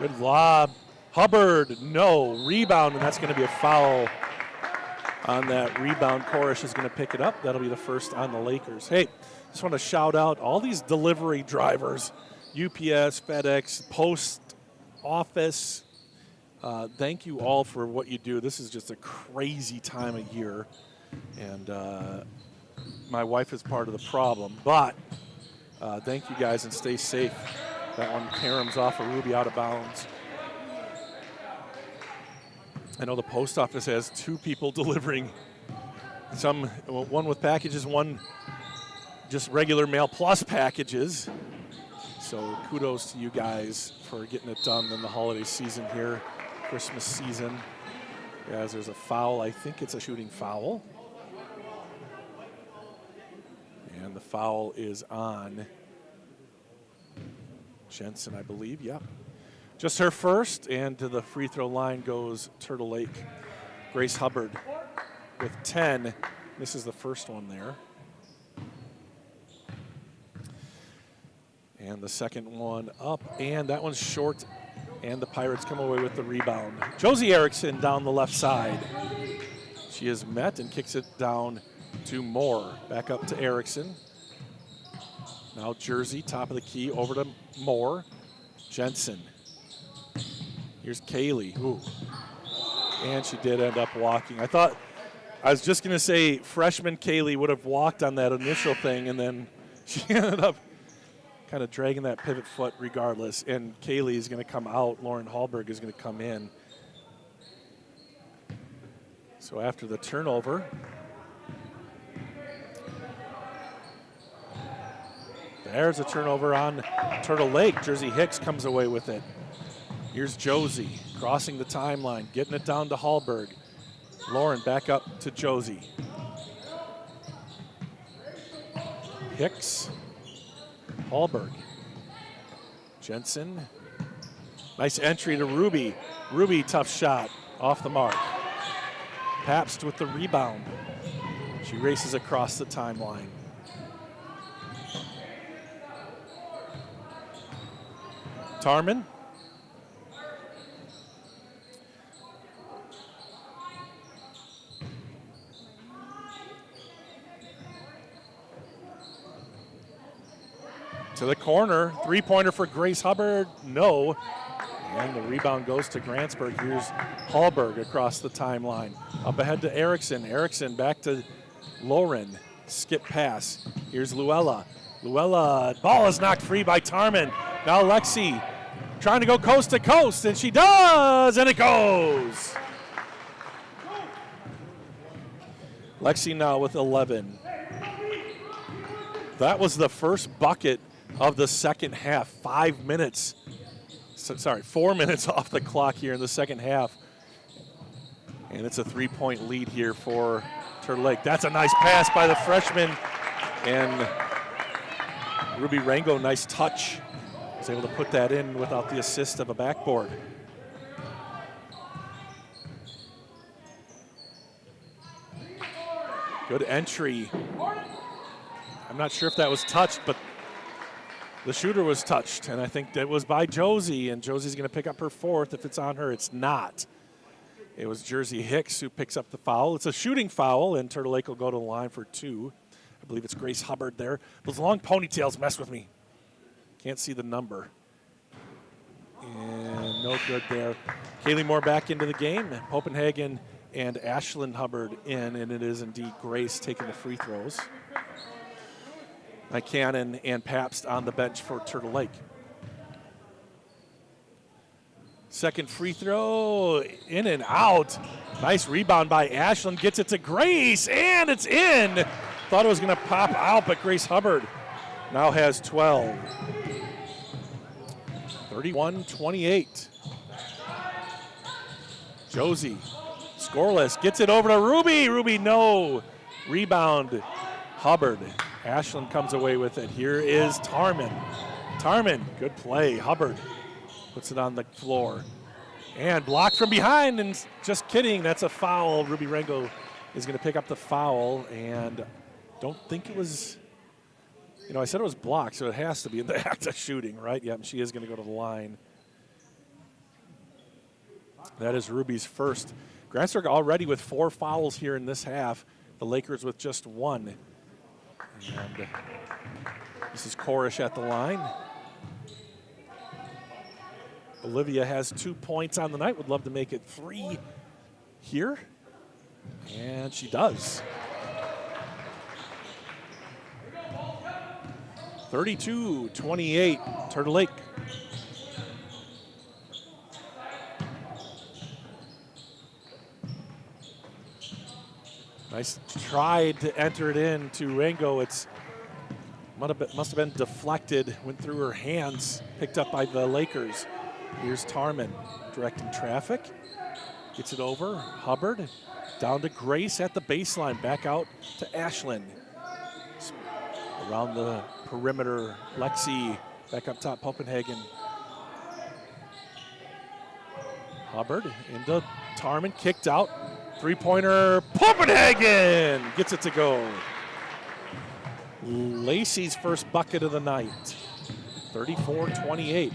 S1: Good lob. Hubbard, no. Rebound, and that's going to be a foul on that rebound. Koresh is going to pick it up. That'll be the first on the Lakers. Hey, just want to shout out all these delivery drivers, UPS, FedEx, Post Office. Thank you all for what you do. This is just a crazy time of year, and my wife is part of the problem, but thank you guys and stay safe. That one caroms off of Ruby out of bounds. I know the post office has 2 people delivering, one with packages, one just regular mail plus packages. So kudos to you guys for getting it done in the holiday season here, Christmas season. As there's a foul, I think it's a shooting foul. And the foul is on Jensen, I believe, yeah. Just her first, and to the free throw line goes Turtle Lake. Grace Hubbard with 10. This is the first one there. And the second one up, and that one's short, and the Pirates come away with the rebound. Josie Erickson down the left side. She is met and kicks it down to Moore. Back up to Erickson. Now Jersey, top of the key, over to Moore. Jensen. Here's Kaylee. Ooh. And she did end up walking. I was just going to say freshman Kaylee would have walked on that initial thing, and then she ended up kind of dragging that pivot foot regardless. And Kaylee is going to come out. Lauren Hallberg is going to come in. So after the turnover, there's a turnover on Turtle Lake. Jersey Hicks comes away with it. Here's Josie crossing the timeline, getting it down to Hallberg. Lauren back up to Josie. Hicks, Hallberg, Jensen. Nice entry to Ruby. Ruby, tough shot, off the mark. Pabst with the rebound. She races across the timeline. Tarman. To the corner, three-pointer for Grace Hubbard, no. And the rebound goes to Grantsburg. Here's Hallberg across the timeline. Up ahead to Erickson. Erickson back to Lauren. Skip pass. Here's Luella. Luella, ball is knocked free by Tarman. Now Lexi trying to go coast to coast, and she does, and it goes. Lexi now with 11. That was the first bucket of the second half. 5 minutes. 4 minutes off the clock here in the second half. And it's a 3-point lead here for Turtle Lake. That's a nice pass by the freshman. And Ruby Rango, nice touch. Was able to put that in without the assist of a backboard. Good entry. I'm not sure if that was touched, but the shooter was touched, and I think that was by Josie, and Josie's going to pick up her fourth. If it's on her, it's not. It was Jersey Hicks who picks up the foul. It's a shooting foul, and Turtle Lake will go to the line for 2. I believe it's Grace Hubbard there. Those long ponytails mess with me. Can't see the number. And no good there. Kaylee Moore back into the game. Copenhagen and Ashlyn Hubbard in, and it is indeed Grace taking the free throws. Cannon and Pabst on the bench for Turtle Lake. Second free throw, in and out. Nice rebound by Ashlyn, gets it to Grace, and it's in. Thought it was gonna pop out, but Grace Hubbard now has 12. 31-28. Josie, scoreless, gets it over to Ruby. Ruby, no. Rebound, Hubbard. Ashlyn comes away with it. Here is Tarman. Tarman, good play. Hubbard puts it on the floor. And blocked from behind, and just kidding, that's a foul. Ruby Rango is going to pick up the foul, and don't think it was, I said it was blocked, so it has to be in the act of shooting, right? Yep, she is going to go to the line. That is Ruby's first. Grantsburg already with 4 fouls here in this half. The Lakers with just 1. And this is Korish at the line. Olivia has 2 points on the night. Would love to make it 3 here. And she does. 32-28, Turtle Lake. Nice try to enter it in to Rango. It's must have been deflected, went through her hands, picked up by the Lakers. Here's Tarman directing traffic. Gets it over. Hubbard down to Grace at the baseline. Back out to Ashlyn. Around the perimeter, Lexi back up top, Copenhagen. Hubbard into Tarman, kicked out. Three-pointer, Copenhagen gets it to go. Lacey's first bucket of the night, 34-28.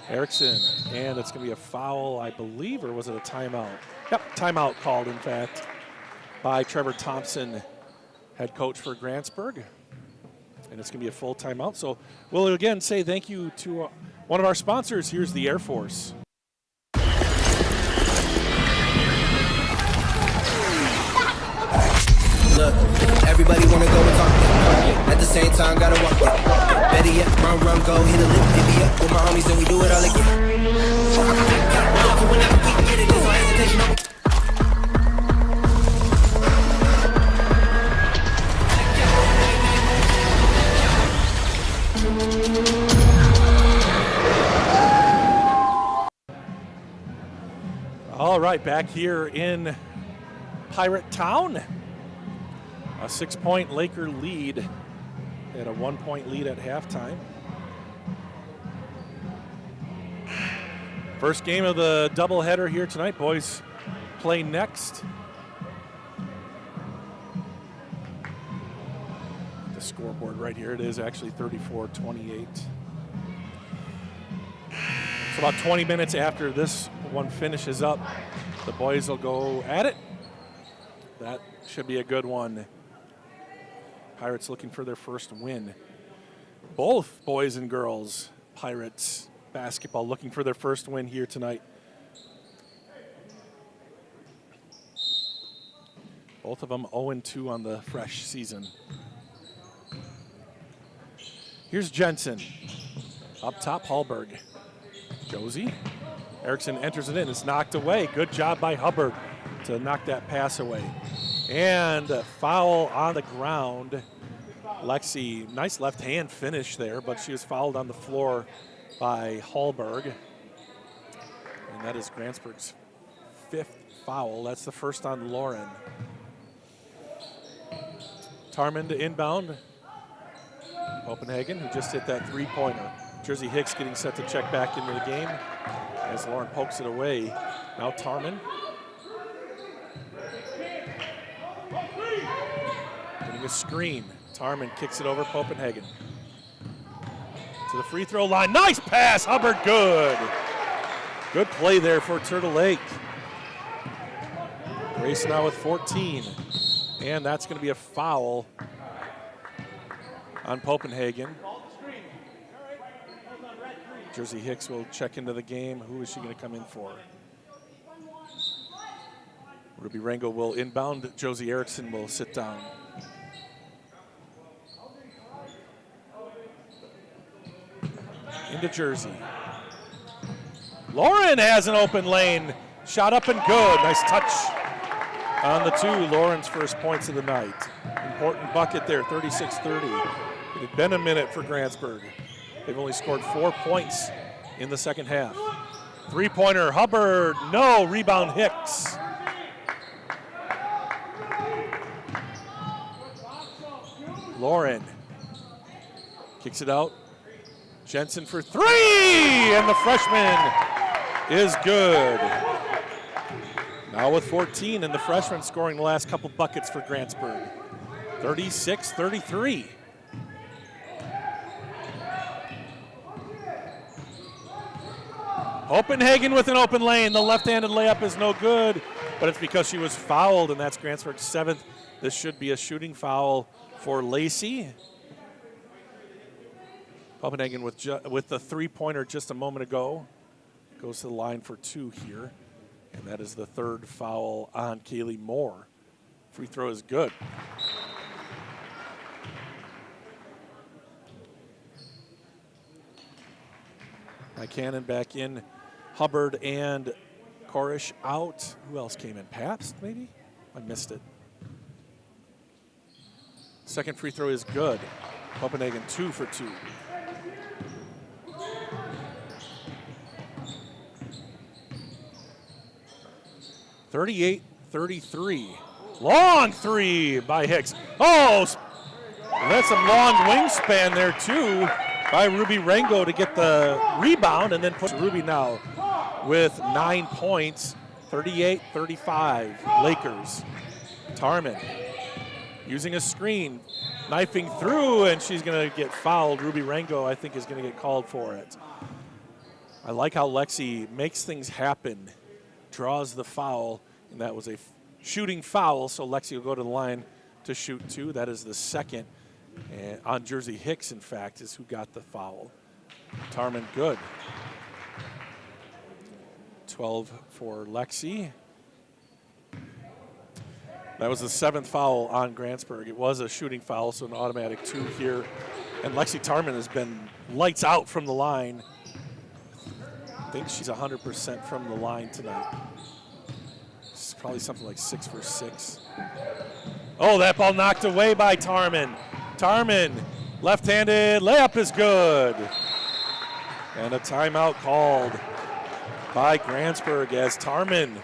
S1: Erickson, and it's going to be a foul, I believe, or was it a timeout? Yep, timeout called, in fact, by Trevor Thompson, head coach for Grantsburg. And it's going to be a full timeout. So we'll again say thank you to one of our sponsors. Here's the Air Force.
S10: Look, everybody wanna go and talk it. At the same time, gotta walk it. Better yet, run, go, hit a lick, divvy up with my homies, and we do it all again. Whenever we get it, there's no hesitation.
S1: All right, back here in Pirate Town. A 6-point Laker lead and a 1-point lead at halftime. First game of the doubleheader here tonight. Boys play next. The scoreboard right here. It is actually 34-28. So about 20 minutes after this one finishes up, the boys will go at it. That should be a good one. Pirates looking for their first win. Both boys and girls, Pirates basketball, looking for their first win here tonight. Both of them 0-2 on the fresh season. Here's Jensen. Up top, Hallberg. Josie. Erickson enters it in. It's knocked away. Good job by Hubbard to knock that pass away. And a foul on the ground. Lexi, nice left hand finish there, but she was fouled on the floor by Hallberg. And that is Grantsburg's 5th foul. That's the first on Lauren. Tarman to inbound. Copenhagen, who just hit that three-pointer. Jersey Hicks getting set to check back into the game as Lauren pokes it away. Now Tarman. Getting a screen. Tarman kicks it over Copenhagen. To the free throw line. Nice pass, Hubbard, good. Good play there for Turtle Lake. Grace now with 14. And that's going to be a foul on Copenhagen. Jersey Hicks will check into the game. Who is she going to come in for? Ruby Rango will inbound. Josie Erickson will sit down. Into Jersey. Lauren has an open lane. Shot up and good. Nice touch on the two. Lauren's first points of the night. Important bucket there, 36-30. It had been a minute for Grantsburg. They've only scored 4 points in the second half. Three-pointer, Hubbard, no. Rebound, Hicks. Lauren kicks it out. Jensen for three, and the freshman is good. Now with 14, and the freshman scoring the last couple buckets for Grantsburg. 36-33. Copenhagen with an open lane. The left-handed layup is no good, but it's because she was fouled, and that's Grantsburg's 7th. This should be a shooting foul for Lacey. Copenhagen with the three-pointer just a moment ago. Goes to the line for 2 here. And that is the 3rd foul on Kaylee Moore. Free throw is good. Cannon back in. Hubbard and Korish out. Who else came in? Pabst, maybe? I missed it. Second free throw is good. Copenhagen 2 for 2. (38-33). Long three by Hicks. Oh, that's some long wingspan there too by Ruby Rango to get the rebound, and then puts Ruby now with 9 points. 38-35 Lakers. Tarman using a screen, knifing through, and she's going to get fouled. Ruby Rango, I think, is going to get called for it. I like how Lexi makes things happen, draws the foul, and that was a shooting foul, so Lexi will go to the line to shoot 2. That is the second. And on Jersey Hicks, in fact, is who got the foul. Tarman good. 12 for Lexi. That was the 7th foul on Grantsburg. It was a shooting foul, so an automatic 2 here. And Lexi Tarman has been lights out from the line. I think she's 100% from the line tonight. It's probably something like 6 for 6. Oh, that ball knocked away by Tarman. Tarman, left-handed layup is good. And a timeout called by Grantsburg as Tarman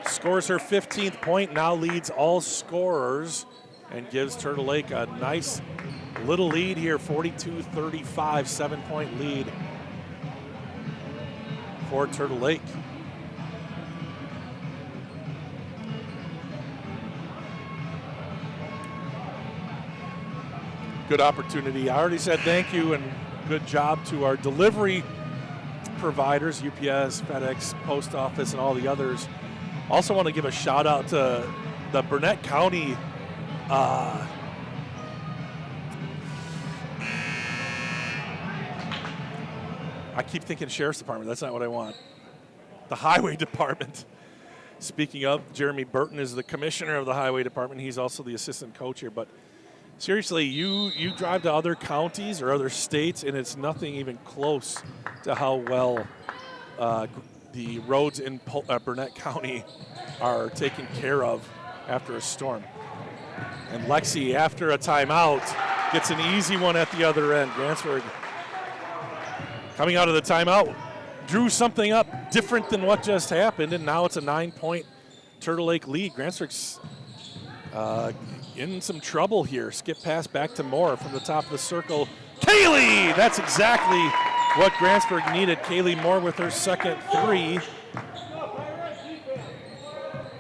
S1: scores her 15th point, now leads all scorers, and gives Turtle Lake a nice little lead here, 42-35, 7-point lead for Turtle Lake. Good opportunity. I already said thank you and good job to our delivery providers, UPS, FedEx, Post Office, and all the others. Also want to give a shout out to the Burnett County I keep thinking Sheriff's Department. That's not what I want. The Highway Department. Speaking of, Jeremy Burton is the commissioner of the Highway Department. He's also the assistant coach here. But seriously, you drive to other counties or other states, and it's nothing even close to how well the roads in Burnett County are taken care of after a storm. And Lexi, after a timeout, gets an easy one at the other end. Grantsburg, coming out of the timeout, drew something up different than what just happened, and now it's a 9-point Turtle Lake lead. Grantsburg's in some trouble here. Skip pass back to Moore from the top of the circle. Kaylee! That's exactly what Grantsburg needed. Kaylee Moore with her second three.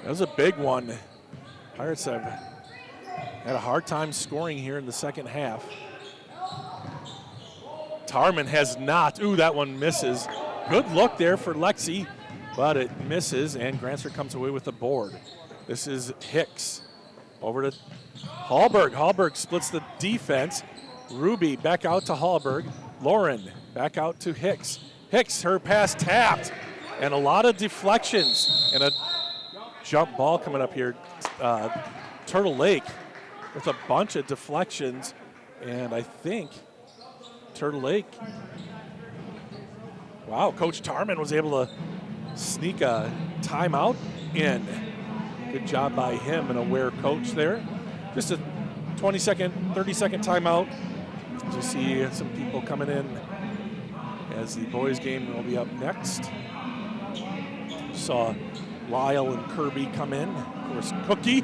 S1: That was a big one. Pirates have had a hard time scoring here in the second half. Tarman has not. Ooh, that one misses. Good look there for Lexi, but it misses, and Grantsburg comes away with the board. This is Hicks over to Hallberg. Hallberg splits the defense. Ruby back out to Hallberg. Lauren back out to Hicks. Hicks, her pass tapped, and a lot of deflections, and a jump ball coming up here. Turtle Lake with a bunch of deflections, and I think Turtle Lake, wow, Coach Tarman was able to sneak a timeout in. Good job by him, an aware coach there. Just a 20-second, 30-second timeout to see some people coming in as the boys game will be up next. Saw Lyle and Kirby come in. Of course, Cookie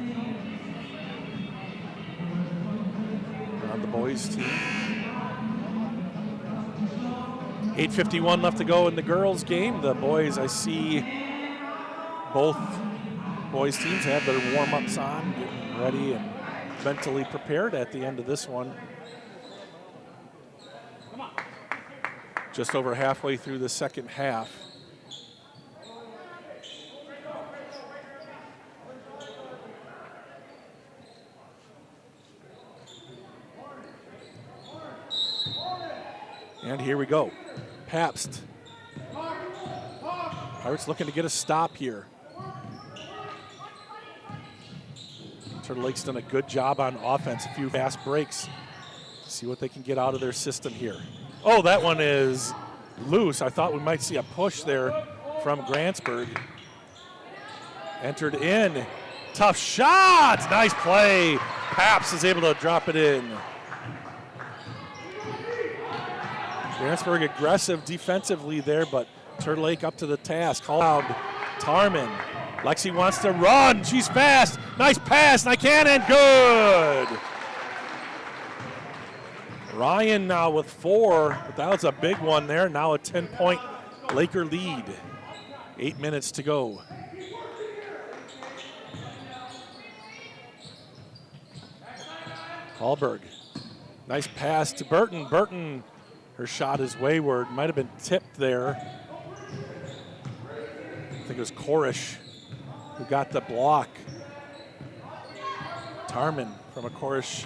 S1: on the boys team. 8:51 left to go in the girls game. The boys, I see both boys teams have their warm-ups on, getting ready and mentally prepared at the end of this one. Just over halfway through the second half. And here we go. Pabst. Pirates looking to get a stop here. Turtle Lake's done a good job on offense, a few fast breaks. See what they can get out of their system here. Oh, that one is loose. I thought we might see a push there from Grantsburg. Entered in. Tough shot. Nice play. Pabst is able to drop it in. Grantsburg aggressive defensively there, but Turtle Lake up to the task. Call out Tarman. Lexi wants to run. She's fast. Nice pass. Nycanon. Good. Ryan now with 4, but that was a big one there. Now a 10-point Laker lead. 8 minutes to go. Hallberg. Nice pass to Burton. Burton. Her shot is wayward. Might have been tipped there. I think it was Korish who got the block. Tarman from a Korish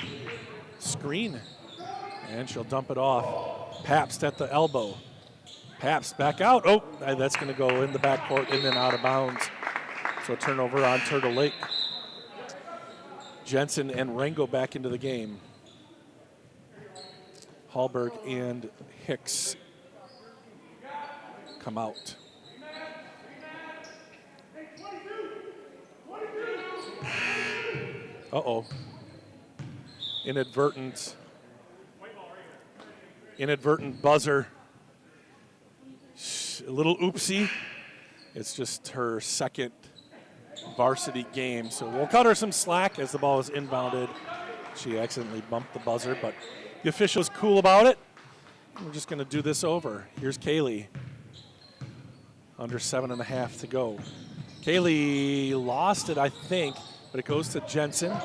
S1: screen. And she'll dump it off. Pabst at the elbow. Pabst back out. Oh, that's going to go in the backcourt, in and out of bounds. So a turnover on Turtle Lake. Jensen and Rango back into the game. Hallberg and Hicks come out. Uh-oh. Inadvertent buzzer. A little oopsie. It's just her second varsity game, so we'll cut her some slack as the ball is inbounded. She accidentally bumped the buzzer, but the official's cool about it. We're just going to do this over. Here's Kaylee. Under 7.5 to go. Kaylee lost it, I think, but it goes to Jensen.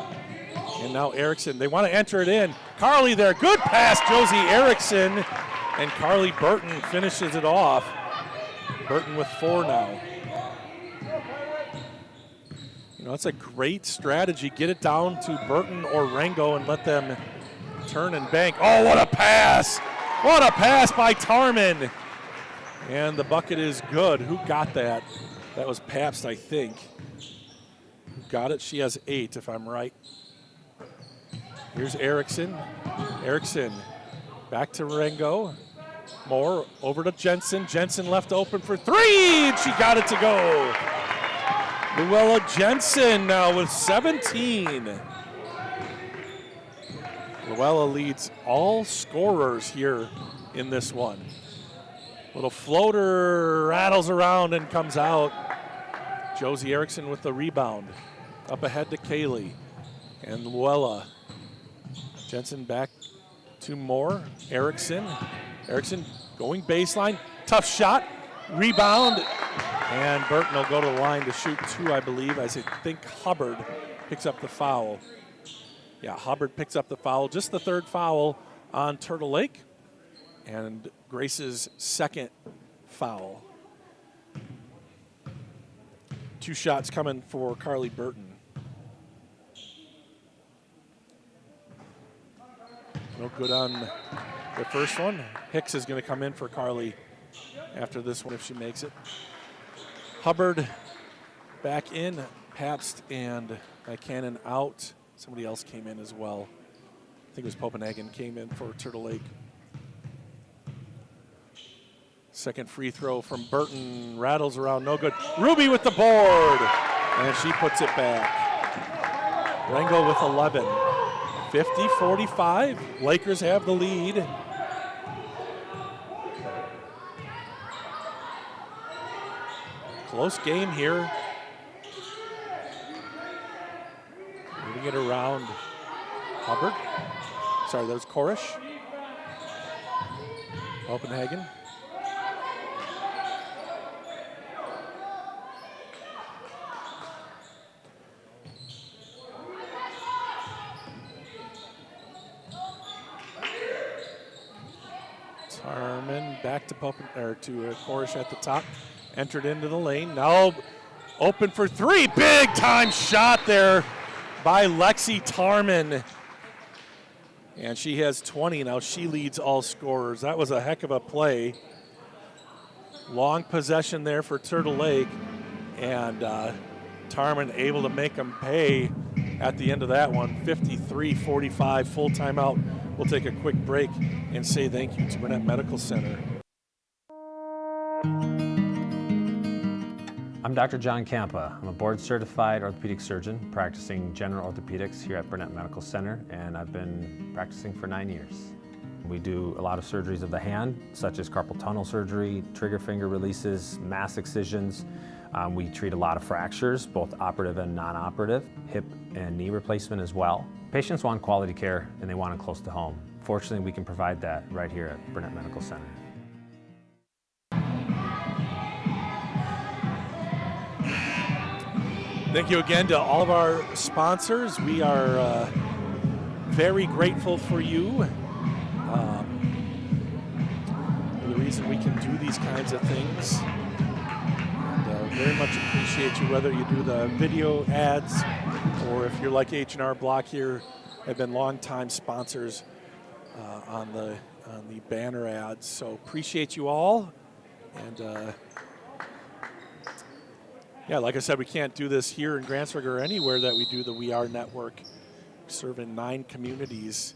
S1: And now Erickson. They want to enter it in. Carly there. Good pass, Josie Erickson. And Carly Burton finishes it off. Burton with 4 now. You know, it's a great strategy. Get it down to Burton or Rango and let them turn and bank. Oh, what a pass! What a pass by Tarman! And the bucket is good. Who got that? That was Pabst, I think. Who got it? She has 8, if I'm right. Here's Erickson. Erickson back to Rango. Moore over to Jensen. Jensen left open for 3, and she got it to go. Luella Jensen now with 17. Luella leads all scorers here in this one. Little floater rattles around and comes out. Josie Erickson with the rebound. Up ahead to Kaylee. And Luella. Jensen back to Moore. Erickson. Erickson going baseline. Tough shot. Rebound. And Burton will go to the line to shoot 2, I believe. I think Hubbard picks up the foul. Yeah, Hubbard picks up the foul. Just the 3rd foul on Turtle Lake. And Grace's 2nd foul. 2 shots coming for Carly Burton. No good on the first one. Hicks is going to come in for Carly after this one if she makes it. Hubbard back in. Pabst and Cannon out. Somebody else came in as well. I think it was Popenhagen came in for Turtle Lake. Second free throw from Burton. Rattles around, no good. Ruby with the board. And she puts it back. Rango with 11. 50-45. Lakers have the lead. Close game here. Moving it around. Hubbard. Sorry, that was Korish. Copenhagen. Tarman back to Korish at the top. Entered into the lane. Now open for 3. Big time shot there by Lexi Tarman. And she has 20 now. She leads all scorers. That was a heck of a play. Long possession there for Turtle Lake. And Tarman able to make them pay at the end of that one. 53-45, full timeout. We'll take a quick break and say thank you to Burnett Medical Center.
S4: I'm Dr. John Campa. I'm a board-certified orthopedic surgeon practicing general orthopedics here at Burnett Medical Center, and I've been practicing for 9 years. We do a lot of surgeries of the hand, such as carpal tunnel surgery, trigger finger releases, mass excisions. We treat a lot of fractures, both operative and non-operative, hip and knee replacement as well. Patients want quality care and they want it close to home. Fortunately, we can provide that right here at Burnett Medical Center.
S1: Thank you again to all of our sponsors. We are very grateful for you. The reason we can do these kinds of things. And very much appreciate you, whether you do the video ads or if you're like H&R Block here, have been longtime sponsors on the banner ads. So appreciate you all. And yeah, like I said, we can't do this here in Grantsburg or anywhere that we do the We Are Network, serving 9 communities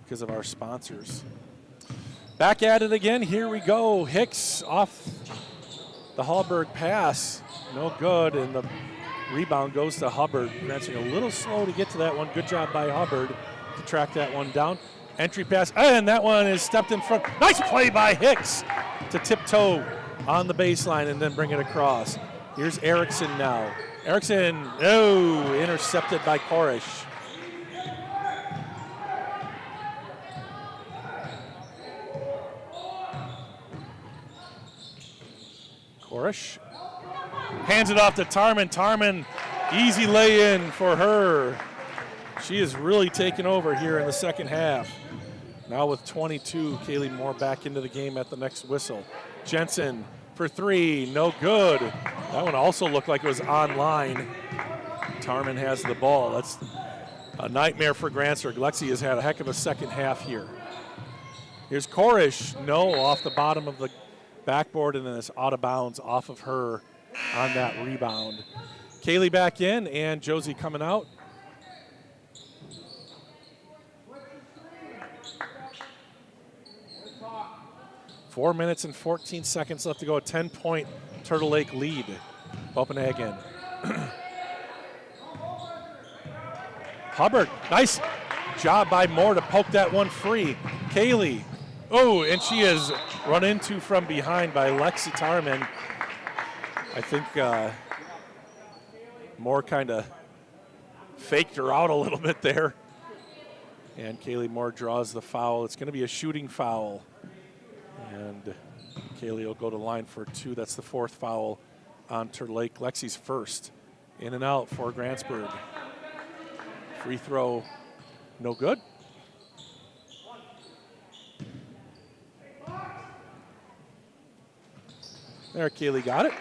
S1: because of our sponsors. Back at it again, here we go. Hicks off the Hallberg pass, no good, and the rebound goes to Hubbard. Grantsburg a little slow to get to that one. Good job by Hubbard to track that one down. Entry pass, and that one is stepped in front. Nice play by Hicks to tiptoe on the baseline and then bring it across. Here's Erickson now. Erickson, oh, intercepted by Korish. Korish hands it off to Tarman. Tarman, easy lay-in for her. She is really taken over here in the second half. Now with 22, Kaylee Moore back into the game at the next whistle. Jensen for three, no good. That one also looked like it was online. Tarman has the ball. That's a nightmare for Grantsburg. Lexi has had a heck of a second half here. Here's Korish, no, off the bottom of the backboard, and then it's out of bounds off of her on that rebound. Kaylee back in, and Josie coming out. Four minutes and 14 seconds left to go. A 10-point Turtle Lake lead. Open again. Hubbard, nice job by Moore to poke that one free. Kaylee, oh, and she is run into from behind by Lexi Tarman. I think Moore kind of faked her out a little bit there. And Kaylee Moore draws the foul. It's going to be a shooting foul. And Kaylee will go to the line for two. That's the fourth foul on Turtle Lake. Lexi's first. In and out for Grantsburg. Free throw, no good. There, Kaylee got it.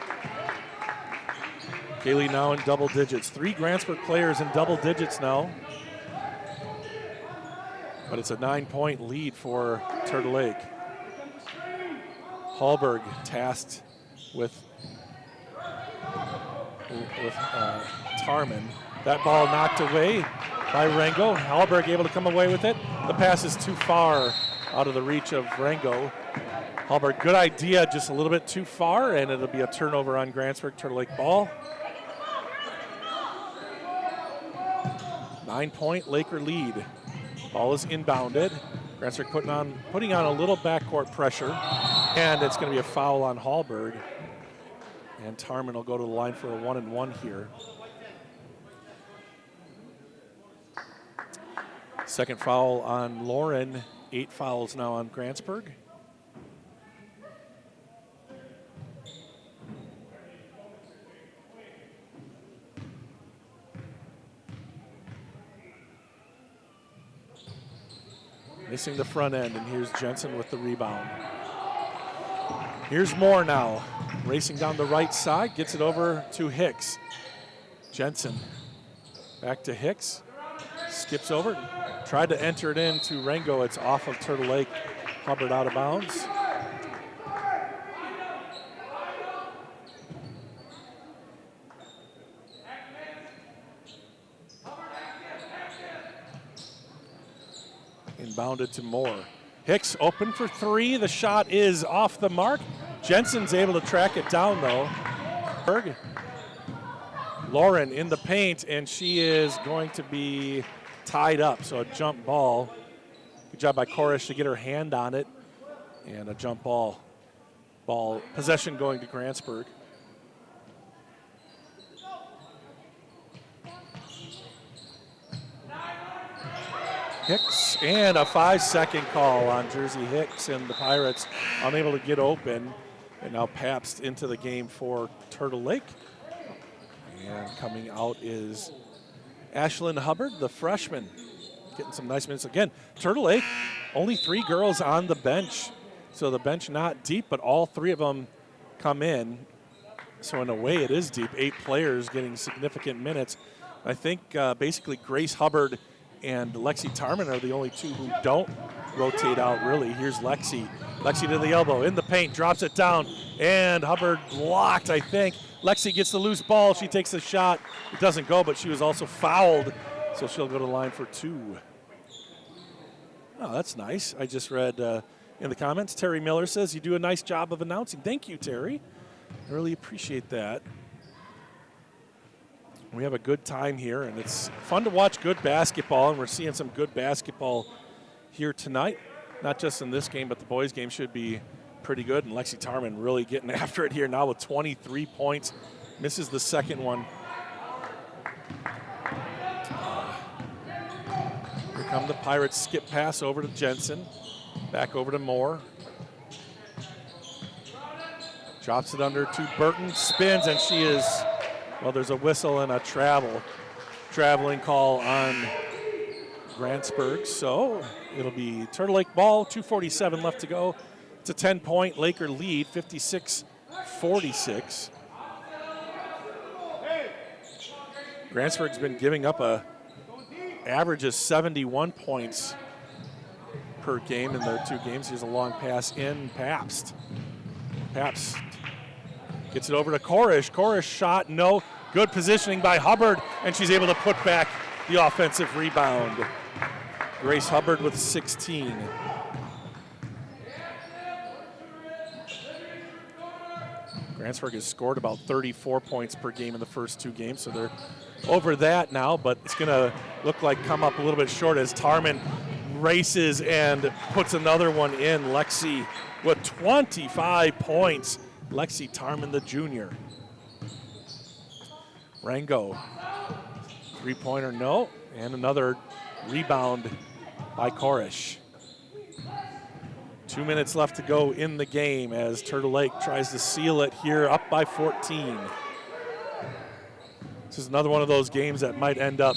S1: Kaylee now in double digits. 3 Grantsburg players in double digits now. But it's a 9-point lead for Turtle Lake. Hallberg tasked with Tarman. That ball knocked away by Rango. Hallberg able to come away with it. The pass is too far out of the reach of Rango. Hallberg, good idea, just a little bit too far, and it'll be a turnover on Grantsburg. Turtle Lake ball. 9-point Laker lead. Ball is inbounded. Grantsburg putting on a little backcourt pressure, and it's going to be a foul on Hallberg. And Tarman will go to the line for a 1-and-1 here. Second foul on Lauren. 8 fouls now on Grantsburg. Missing the front end, and here's Jensen with the rebound. Here's Moore now, racing down the right side, gets it over to Hicks. Jensen back to Hicks, skips over, tried to enter it into Rango. It's off of Turtle Lake. Hubbard out of bounds. Inbounded to Moore. Hicks open for 3. The shot is off the mark. Jensen's able to track it down though. Lauren in the paint, and she is going to be tied up, so a jump ball. Good job by Korish to get her hand on it, and a jump ball. Possession going to Grantsburg. Hicks, and a 5-second call on Jersey Hicks, and the Pirates unable to get open. And now Pabst into the game for Turtle Lake. And coming out is Ashlyn Hubbard, the freshman, getting some nice minutes. Again, Turtle Lake, only 3 girls on the bench. So the bench not deep, but all 3 of them come in. So in a way it is deep. 8 players getting significant minutes. I think basically Grace Hubbard and Lexi Tarman are the only 2 who don't rotate out, really. Here's Lexi. Lexi to the elbow, in the paint, drops it down, and Hubbard blocked, I think. Lexi gets the loose ball. She takes the shot. It doesn't go, but she was also fouled, so she'll go to the line for 2. Oh, that's nice. I just read in the comments, Terry Miller says, you do a nice job of announcing. Thank you, Terry. I really appreciate that. We have a good time here, and it's fun to watch good basketball, and we're seeing some good basketball here tonight. Not just in this game, but the boys' game should be pretty good, and Lexi Tarman really getting after it here now with 23 points. Misses the second one. Here come the Pirates. Skip pass over to Jensen. Back over to Moore. Drops it under to Burton. Spins, and she is... Well, there's a whistle and a traveling call on Grantsburg. So it'll be Turtle Lake ball, 2:47 left to go. It's a 10-point Laker lead, 56-49 46. Grantsburg's been giving up a average of 71 points per game in their 2 games. Here's a long pass in Pabst. Pabst gets it over to Korish. Korish shot, no. Good positioning by Hubbard, and she's able to put back the offensive rebound. Grace Hubbard with 16. Grantsburg has scored about 34 points per game in the first 2 games, so they're over that now, but it's going to look like come up a little bit short as Tarman races and puts another one in. Lexi with 25 points. Lexi Tarman, the junior. Rango, 3-pointer, no, and another rebound by Korish. 2 minutes left to go in the game as Turtle Lake tries to seal it here, up by 14. This is another one of those games that might end up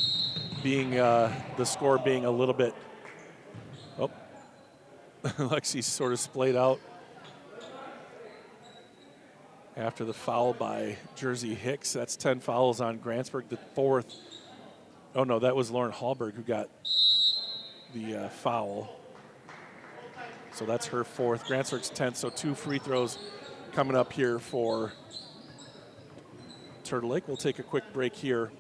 S1: being the score being a little bit, oh, Lexi's sort of splayed out after the foul by Jersey Hicks. That's 10 fouls on Grantsburg, the 4th. Oh no, that was Lauren Hallberg who got the foul. So that's her 4th, Grantsburg's 10th, so 2 free throws coming up here for Turtle Lake. We'll take a quick break here.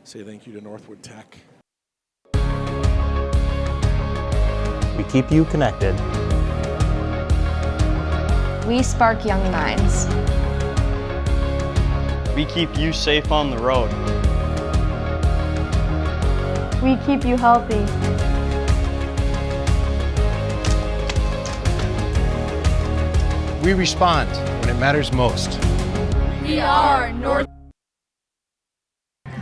S1: Say thank you to Northwood Tech.
S11: We keep you connected.
S5: We spark young minds.
S6: We keep you safe on the road.
S5: We keep you healthy.
S7: We respond when it matters most.
S8: We are North.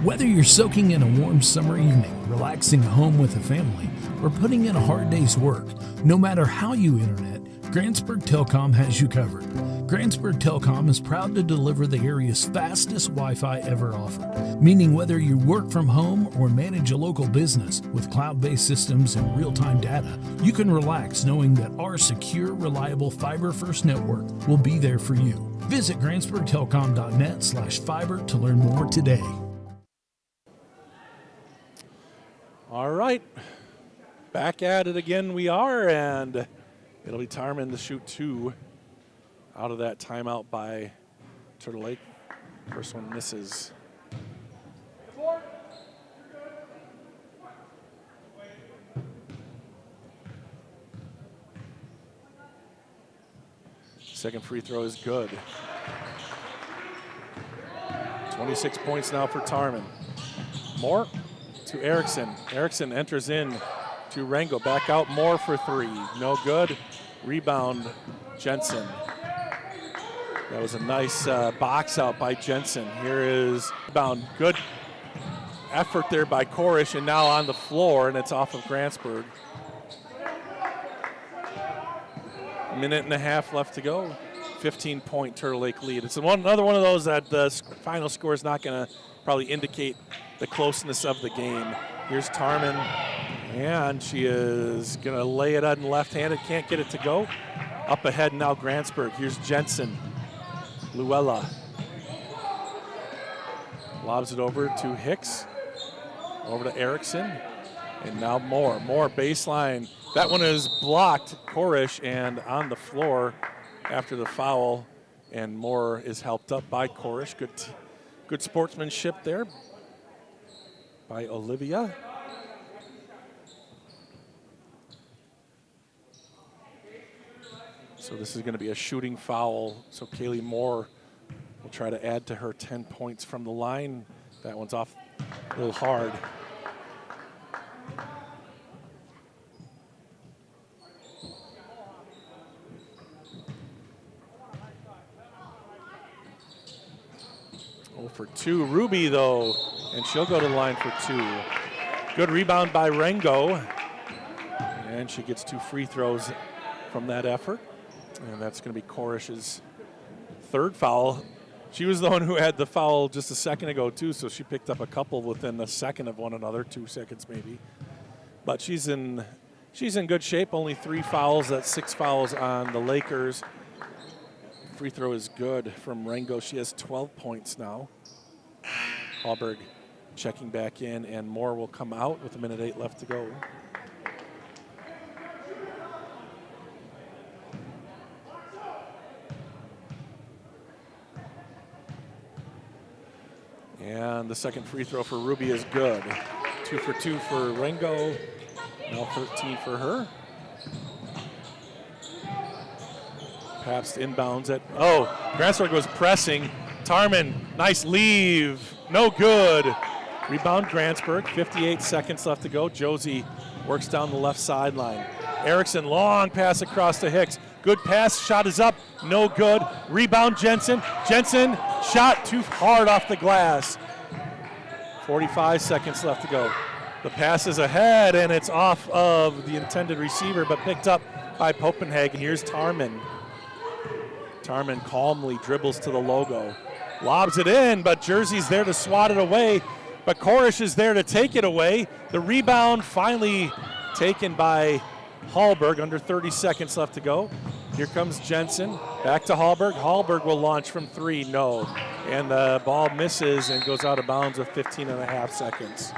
S3: Whether you're soaking in a warm summer evening, relaxing at home with a family, or putting in a hard day's work, no matter how you internet, Grantsburg Telecom has you covered. Grantsburg Telecom is proud to deliver the area's fastest Wi-Fi ever offered, meaning whether you work from home or manage a local business with cloud-based systems and real-time data, you can relax knowing that our secure, reliable fiber-first network will be there for you. Visit grantsburgtelecom.net/fiber to learn more today.
S1: All right, back at it again we are, and it'll be Tarman to shoot 2 out of that timeout by Turtle Lake. First one misses. Second free throw is good. 26 points now for Tarman. Moore to Erickson. Erickson enters in to Rango. Back out Moore for 3. No good. Rebound Jensen. That was a nice box out by Jensen. Here is rebound. Good effort there by Korish, and now on the floor, and it's off of Grantsburg. A minute and a half left to go. 15-point Turtle Lake lead. It's another one of those that the final score is not going to probably indicate the closeness of the game. Here's Tarman, and she is going to lay it on left-handed. Can't get it to go. Up ahead now, Grantsburg. Here's Jensen. Luella lobs it over to Hicks, over to Erickson, and now Moore. Moore baseline. That one is blocked, Korish, and on the floor after the foul, and Moore is helped up by Korish. Good sportsmanship there by Olivia. So this is going to be a shooting foul. So Kaylee Moore will try to add to her 10 points from the line. That one's off a little hard. Oh, for 2. Ruby, though, and she'll go to the line for 2. Good rebound by Rango. And she gets 2 free throws from that effort. And that's going to be Korish's 3rd foul. She was the one who had the foul just a second ago, too, so she picked up a couple within a second of one another, 2 seconds maybe. But she's in good shape. Only 3 fouls. That's 6 fouls on the Lakers. free throw is good from Rengo. She has 12 points now. Hallberg checking back in, and Moore will come out with 1:08 left to go. And the second free throw for Ruby is good. 2 for 2 for Rengo. Now 13 for her. Pabst inbounds it. Oh, Grantsburg was pressing. Tarman, nice leave. No good. Rebound Grantsburg. 58 seconds left to go. Josie works down the left sideline. Erickson, long pass across to Hicks. Good pass, shot is up, no good. Rebound Jensen. Jensen, shot too hard off the glass. 45 seconds left to go. The pass is ahead, and it's off of the intended receiver, but picked up by Copenhagen. Here's Tarman. Tarman calmly dribbles to the logo. Lobs it in, but Jersey's there to swat it away. But Korish is there to take it away. The rebound finally taken by Hallberg, under 30 seconds left to go. Here comes Jensen, back to Hallberg. Hallberg will launch from 3, no. And the ball misses and goes out of bounds with 15 and a half seconds.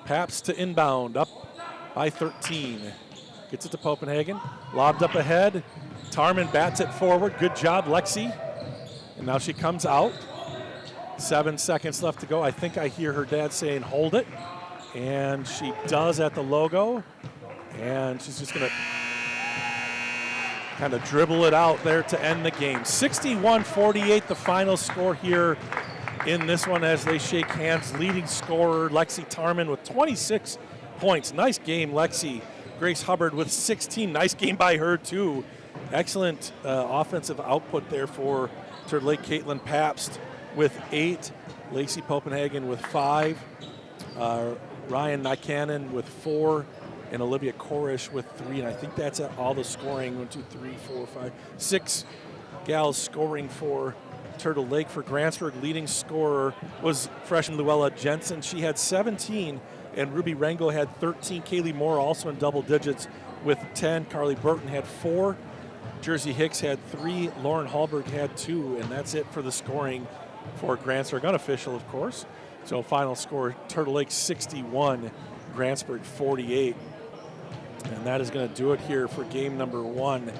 S1: Pabst to inbound, up by 13. Gets it to Copenhagen, lobbed up ahead. Tarman bats it forward, good job Lexi. And now she comes out. 7 seconds left to go. I think I hear her dad saying, hold it. And she does at the logo. And she's just gonna kind of dribble it out there to end the game. 61-48, the final score here in this one as they shake hands. Leading scorer, Lexi Tarman with 26 points. Nice game, Lexi. Grace Hubbard with 16. Nice game by her, too. Excellent offensive output there for Turtle Lake. Caitlin Pabst with 8. Lacey Copenhagen with 5. Ryan Nycannon with 4. And Olivia Korish with 3. And I think that's all the scoring. 1, 2, 3, 4, 5, 6 gals scoring for Turtle Lake. For Grantsburg, leading scorer was freshman Luella Jensen. She had 17. And Ruby Rengo had 13. Kaylee Moore also in double digits with 10. Carly Burton had 4. Jersey Hicks had 3. Lauren Hallberg had 2. And that's it for the scoring for Grantsburg. Unofficial, of course. So final score, Turtle Lake 61, Grantsburg 48. And that is going to do it here for game number 1.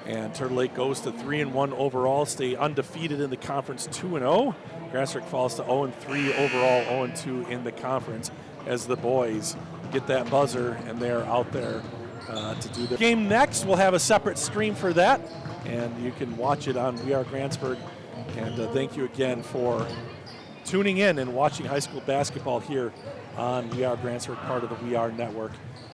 S1: And Turtle Lake goes to 3-1 overall, stay undefeated in the conference, 2-0. Grantsburg falls to 0-3 overall, 0-2 in the conference as the boys get that buzzer and they're out there to do the game next. We'll have a separate stream for that, and you can watch it on We Are Grantsburg. And thank you again for tuning in and watching high school basketball here on We Are Grantsburg, part of the We Are Network.